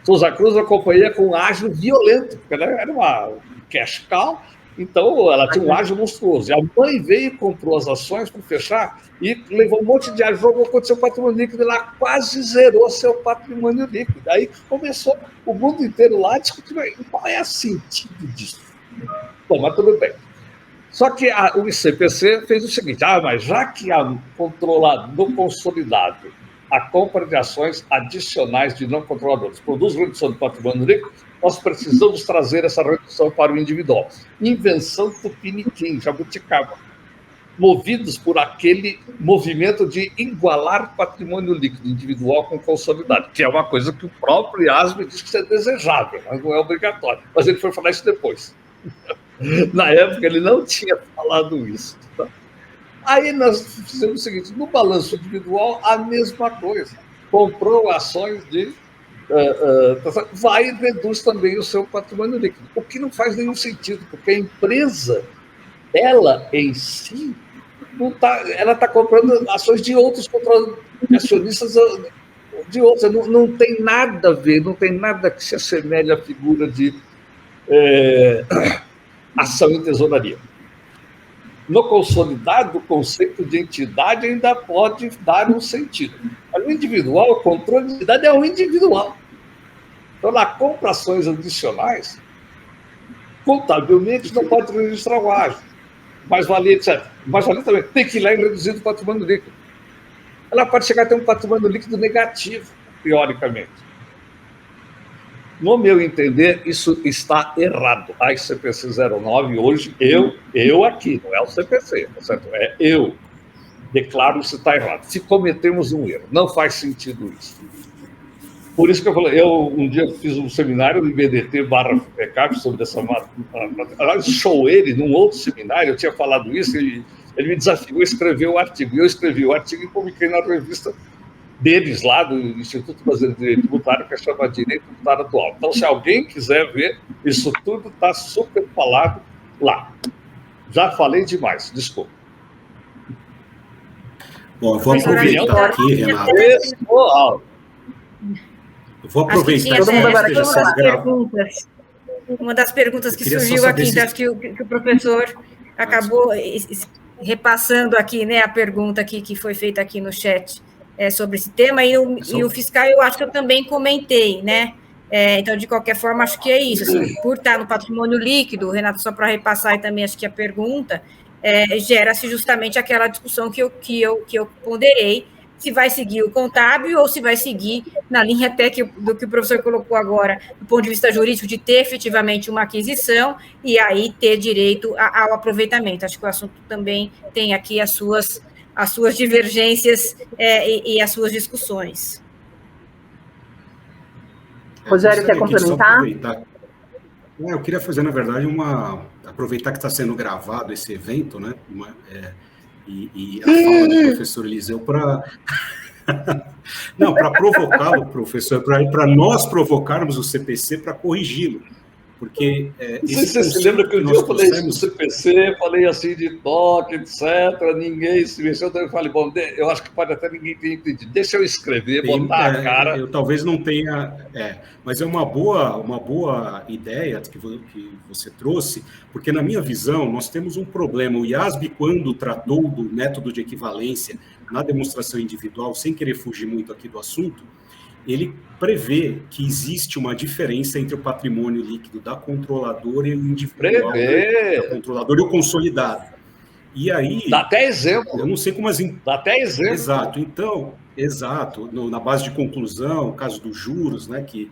[SPEAKER 2] Souza Cruz, uma companhia com um ágio violento, porque ela era uma cash cow, então ela tinha um ágio monstruoso. E a mãe veio e comprou as ações para fechar e levou um monte de ágio, jogou contra o seu patrimônio líquido, e lá quase zerou seu patrimônio líquido. Aí começou o mundo inteiro lá a discutir qual é o sentido disso. Bom, mas tudo bem. Só que o ICPC fez o seguinte: mas já que a controlado no consolidado a compra de ações adicionais de não controladores produz redução do patrimônio líquido, nós precisamos trazer essa redução para o individual. Invenção Tupiniquim, jabuticaba, movidos por aquele movimento de igualar patrimônio líquido individual com consolidado, que é uma coisa que o próprio IASB diz que é desejável, mas não é obrigatório. Mas ele foi falar isso depois. Na época, ele não tinha falado isso. Tá? Aí nós fizemos o seguinte: no balanço individual, a mesma coisa. Comprou ações de... vai e reduz também o seu patrimônio líquido. O que não faz nenhum sentido, porque a empresa, ela em si, ela está comprando ações de outros acionistas de outros. Não tem nada a ver, não tem nada que se assemelhe à figura de ação em tesouraria. No consolidado, o conceito de entidade ainda pode dar um sentido. Mas no individual, o controle de entidade é o individual. Então, na compra ações adicionais, contabilmente não pode registrar o ágio. Mais-valia, etc. Mais-valia também tem que ir lá e reduzir o patrimônio líquido. Ela pode chegar a ter um patrimônio líquido negativo, teoricamente. No meu entender, isso está errado. A CPC 09, hoje, eu aqui, não é o CPC, tá certo? É eu declaro se está errado. Se cometemos um erro, não faz sentido isso. Por isso que eu falei, eu um dia fiz um seminário do IBDT/FPCAP sobre essa matéria. Show ele num outro seminário, eu tinha falado isso, e ele me desafiou a escrever o artigo. E eu escrevi o artigo e publiquei na revista deles lá, do Instituto Brasileiro de Direito Tributário, que é chamado Direito Tributário Atual. Então, se alguém quiser ver, isso tudo está super falado lá. Já falei demais, desculpa.
[SPEAKER 3] Bom, eu vou aproveitar aqui, Renato. Eu vou aproveitar
[SPEAKER 4] uma das perguntas que surgiu aqui, então, acho que o professor acabou repassando aqui, né, a pergunta aqui que foi feita aqui no chat sobre esse tema, e o fiscal, eu acho que eu também comentei, né? Então, de qualquer forma, acho que é isso. Assim, por estar no patrimônio líquido, Renato, só para repassar, e também acho que a pergunta, gera-se justamente aquela discussão que eu ponderei, se vai seguir o contábil ou se vai seguir na linha até do que o professor colocou agora, do ponto de vista jurídico, de ter efetivamente uma aquisição e aí ter direito ao aproveitamento. Acho que o assunto também tem aqui as suas divergências e as suas discussões.
[SPEAKER 1] Rogério, quer complementar?
[SPEAKER 3] Eu queria fazer, na verdade, aproveitar que está sendo gravado esse evento, né? E a fala do professor Eliseu para provocá-lo, professor, para nós provocarmos o CPC para corrigi-lo. Porque
[SPEAKER 2] você se lembra que um dia eu falei isso no CPC, falei assim de toque, etc., ninguém se mexeu, então eu falei, bom, eu acho que pode até ninguém ter entendido, deixa eu escrever, botar a cara.
[SPEAKER 3] Eu talvez não tenha, mas é uma boa ideia que você trouxe, porque na minha visão nós temos um problema. O IASB, quando tratou do método de equivalência na demonstração individual, sem querer fugir muito aqui do assunto, ele prevê que existe uma diferença entre o patrimônio líquido da controladora e o individual, da controladora e o consolidado. E aí...
[SPEAKER 2] Dá até exemplo.
[SPEAKER 3] Eu não sei como as...
[SPEAKER 2] Dá até exemplo.
[SPEAKER 3] Exato. Então, na base de conclusão, o caso dos juros, né, que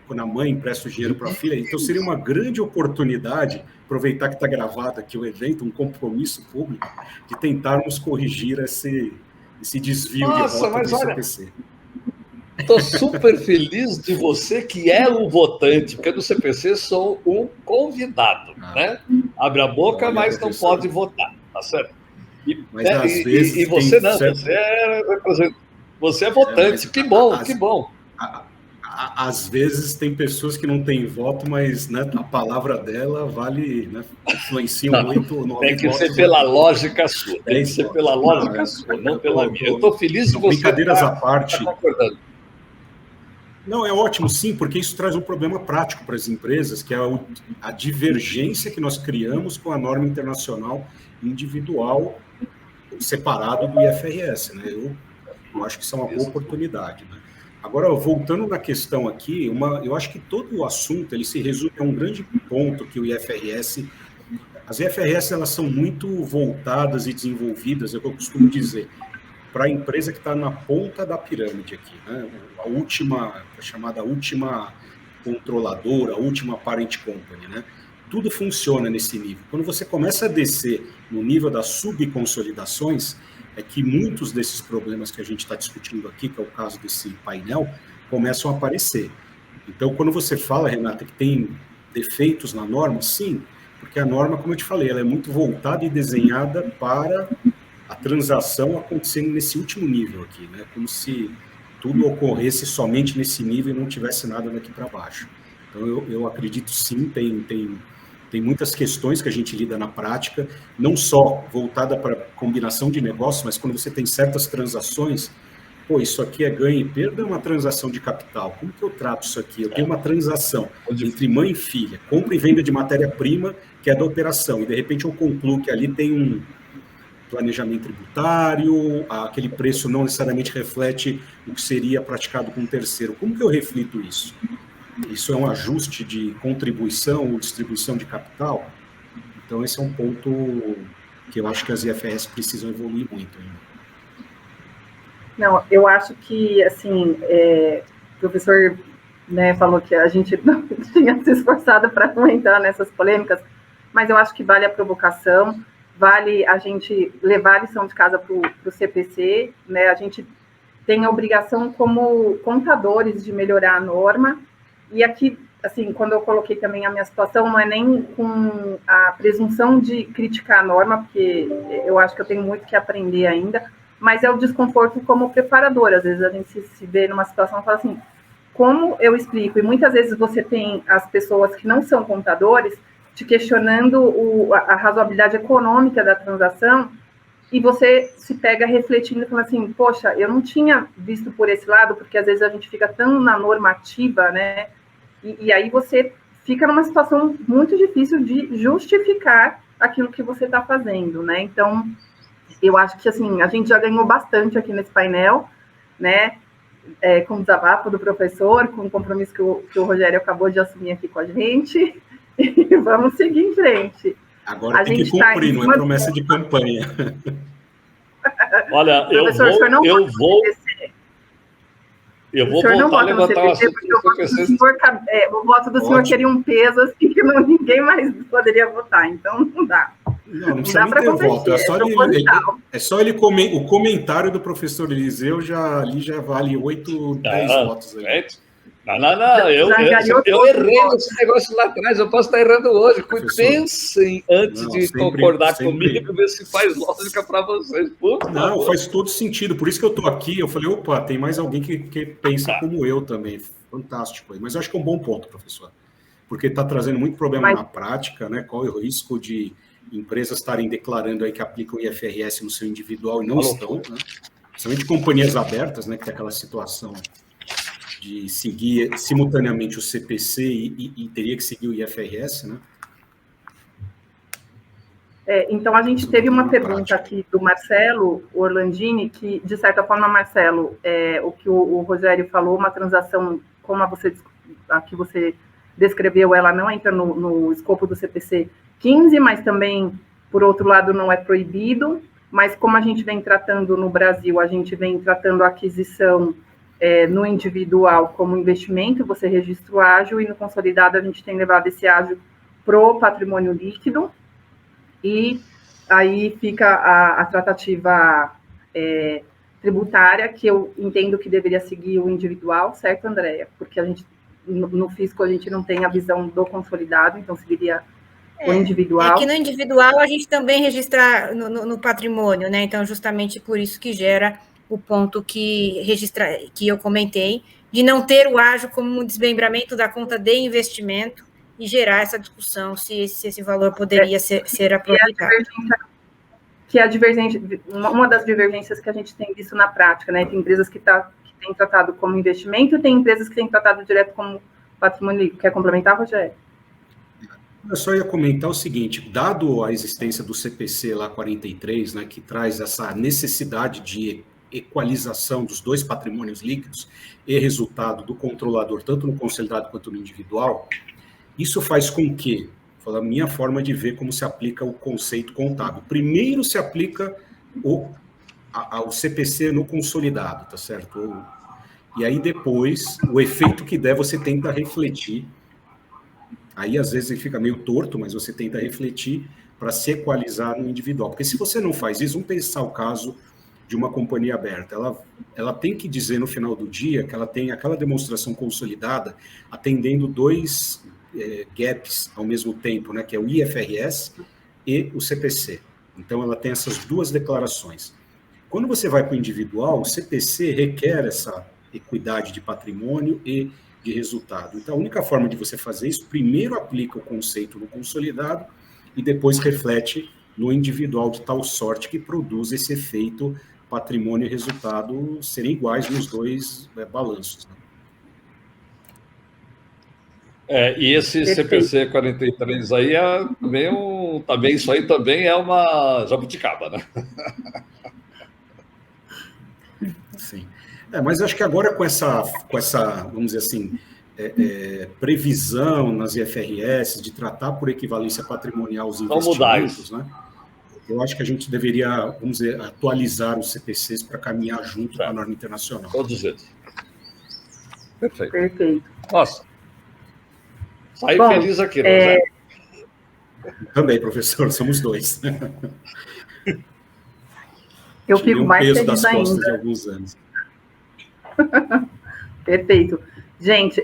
[SPEAKER 3] quando a mãe empresta o dinheiro para a filha, então seria uma grande oportunidade, aproveitar que está gravado aqui o evento, um compromisso público, de tentarmos corrigir esse desvio de rota do CPC.
[SPEAKER 2] Estou super feliz de você que é um votante, porque no CPC sou um convidado, né? Abre a boca, mas não pode votar, tá certo?
[SPEAKER 3] Mas às vezes
[SPEAKER 2] e você não, você é votante, que bom, que bom.
[SPEAKER 3] Às vezes tem pessoas que não têm voto, mas, né, a palavra dela vale, né, influencia muito o nome.
[SPEAKER 2] Tem que ser pela lógica sua, tem que ser pela lógica sua, não pela minha. Eu estou feliz de você
[SPEAKER 3] brincadeiras à parte.
[SPEAKER 2] Concordando.
[SPEAKER 3] Não, é ótimo, sim, porque isso traz um problema prático para as empresas, que é a divergência que nós criamos com a norma internacional individual separado do IFRS, né? Eu acho que isso é uma boa oportunidade, né? Agora, voltando na questão aqui, eu acho que todo o assunto ele se resume a um grande ponto que o IFRS... As IFRS, elas são muito voltadas e desenvolvidas, é o que eu costumo dizer, para a empresa que está na ponta da pirâmide aqui, né? A chamada última controladora, a última parent company, né? Tudo funciona nesse nível. Quando você começa a descer no nível das subconsolidações, é que muitos desses problemas que a gente está discutindo aqui, que é o caso desse painel, começam a aparecer. Então, quando você fala, Renata, que tem defeitos na norma, sim, porque a norma, como eu te falei, ela é muito voltada e desenhada para a transação acontecendo nesse último nível aqui, né? Como se tudo ocorresse somente nesse nível e não tivesse nada daqui para baixo. Então, eu acredito sim, tem muitas questões que a gente lida na prática, não só voltada para combinação de negócios, mas quando você tem certas transações, isso aqui é ganho e perda, é uma transação de capital. Como que eu trato isso aqui? Eu tenho uma transação entre mãe e filha, compra e venda de matéria-prima, que é da operação, e de repente eu concluo que ali tem um planejamento tributário, aquele preço não necessariamente reflete o que seria praticado com um terceiro. Como que eu reflito isso? Isso é um ajuste de contribuição ou distribuição de capital? Então, esse é um ponto que eu acho que as IFRS precisam evoluir muito ainda.
[SPEAKER 1] Não, eu acho que, assim, o professor né, falou que a gente não tinha se esforçado para não entrar nessas polêmicas, mas eu acho que vale a provocação, vale a gente levar a lição de casa para o CPC, né, a gente tem a obrigação como contadores de melhorar a norma, e aqui, assim, quando eu coloquei também a minha situação, não é nem com a presunção de criticar a norma, porque eu acho que eu tenho muito que aprender ainda, mas é o desconforto como preparador. Às vezes a gente se vê numa situação e fala assim, como eu explico? E muitas vezes você tem as pessoas que não são contadores te questionando a razoabilidade econômica da transação, e você se pega refletindo e falando assim, poxa, eu não tinha visto por esse lado, porque às vezes a gente fica tão na normativa, né? E aí você fica numa situação muito difícil de justificar aquilo que você está fazendo, né? Então, eu acho que, assim, a gente já ganhou bastante aqui nesse painel, né? Com o desabafo do professor, com o compromisso que o Rogério acabou de assumir aqui com a gente, e vamos seguir em frente.
[SPEAKER 3] Agora tem que cumprir, não é promessa de campanha.
[SPEAKER 2] Olha, eu vou voltar a levantar o assunto do CPC.
[SPEAKER 1] O voto do senhor teria um peso assim que ninguém mais poderia votar, então não dá.
[SPEAKER 3] Não precisa nem ter voto, é só ele o comentário do professor Eliseu já vale 8, 10 votos aí.
[SPEAKER 2] Não, eu errei nesse negócio lá atrás, eu posso estar errando hoje. Pensem antes de concordar comigo, ver se faz lógica para vocês.
[SPEAKER 3] Não, faz todo sentido, por isso que eu estou aqui. Eu falei, opa, tem mais alguém que pensa como eu também. Fantástico. Mas eu acho que é um bom ponto, professor, porque está trazendo muito problema na prática, né? Qual é o risco de empresas estarem declarando aí que aplicam IFRS no seu individual e não estão, né? Principalmente companhias abertas, né? Que tem aquela situação de seguir simultaneamente o CPC e teria que seguir o IFRS, né?
[SPEAKER 1] Então, a gente teve uma pergunta aqui do Marcelo Orlandini, que, de certa forma, Marcelo, o que o Rogério falou, uma transação como a que você descreveu, ela não entra no escopo do CPC 15, mas também, por outro lado, não é proibido, mas como a gente vem tratando no Brasil, a gente vem tratando a aquisição no individual como investimento, você registra o ágio, e no consolidado a gente tem levado esse ágio pro patrimônio líquido, e aí fica a tratativa tributária, que eu entendo que deveria seguir o individual, certo, Andréia? Porque a gente, no fisco, a gente não tem a visão do consolidado, então seguiria o individual.
[SPEAKER 4] Que no individual a gente também registra no patrimônio, né? Então, justamente por isso que gera o ponto que eu comentei, de não ter o ágio como um desmembramento da conta de investimento e gerar essa discussão se esse valor poderia ser aproveitado.
[SPEAKER 1] Que é a divergência, uma das divergências que a gente tem visto na prática, né? Tem empresas que têm tratado como investimento, e tem empresas que têm tratado direto como patrimônio. Quer complementar, Rogério?
[SPEAKER 3] Eu só ia comentar o seguinte, dado a existência do CPC lá 43, né, que traz essa necessidade de equalização dos dois patrimônios líquidos e resultado do controlador, tanto no consolidado quanto no individual, isso faz com que, a minha forma de ver como se aplica o conceito contábil. Primeiro se aplica o CPC no consolidado, tá certo? E aí depois, o efeito que der, você tenta refletir. Aí às vezes ele fica meio torto, mas você tenta refletir para se equalizar no individual. Porque se você não faz isso, vamos pensar o caso de uma companhia aberta. Ela tem que dizer no final do dia que ela tem aquela demonstração consolidada atendendo dois gaps ao mesmo tempo, né, que é o IFRS e o CPC. Então, ela tem essas duas declarações. Quando você vai para o individual, o CPC requer essa equidade de patrimônio e de resultado. Então, a única forma de você fazer isso, primeiro aplica o conceito no consolidado e depois reflete no individual, de tal sorte que produz esse efeito patrimônio e resultado serem iguais nos dois balanços, né?
[SPEAKER 2] E esse CPC 43 aí também isso aí também é uma jabuticaba, né?
[SPEAKER 3] Sim. Mas acho que agora com essa, vamos dizer assim, previsão nas IFRS de tratar por equivalência patrimonial os investimentos, né? Eu acho que a gente deveria, vamos dizer, atualizar os CPCs para caminhar junto com a norma internacional.
[SPEAKER 2] Todos eles. Perfeito.
[SPEAKER 1] Perfeito.
[SPEAKER 2] Nossa, saí
[SPEAKER 1] Bom,
[SPEAKER 2] feliz aqui, Rosé.
[SPEAKER 3] Também, professor, somos dois.
[SPEAKER 1] Eu
[SPEAKER 3] Tirei
[SPEAKER 1] fico
[SPEAKER 3] um
[SPEAKER 1] mais
[SPEAKER 3] peso das
[SPEAKER 1] feliz
[SPEAKER 3] costas de
[SPEAKER 1] ainda.
[SPEAKER 3] alguns anos.
[SPEAKER 1] Perfeito. Gente,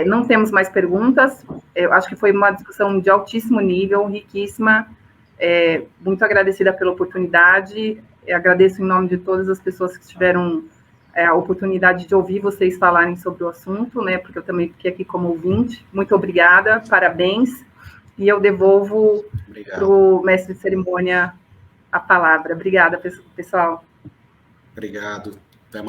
[SPEAKER 1] não temos mais perguntas. Eu acho que foi uma discussão de altíssimo nível, riquíssima. Muito agradecida pela oportunidade. Eu agradeço em nome de todas as pessoas que tiveram a oportunidade de ouvir vocês falarem sobre o assunto, né? Porque eu também fiquei aqui como ouvinte. Muito obrigada, parabéns. E eu devolvo para o mestre de cerimônia a palavra. Obrigada, pessoal.
[SPEAKER 3] Obrigado.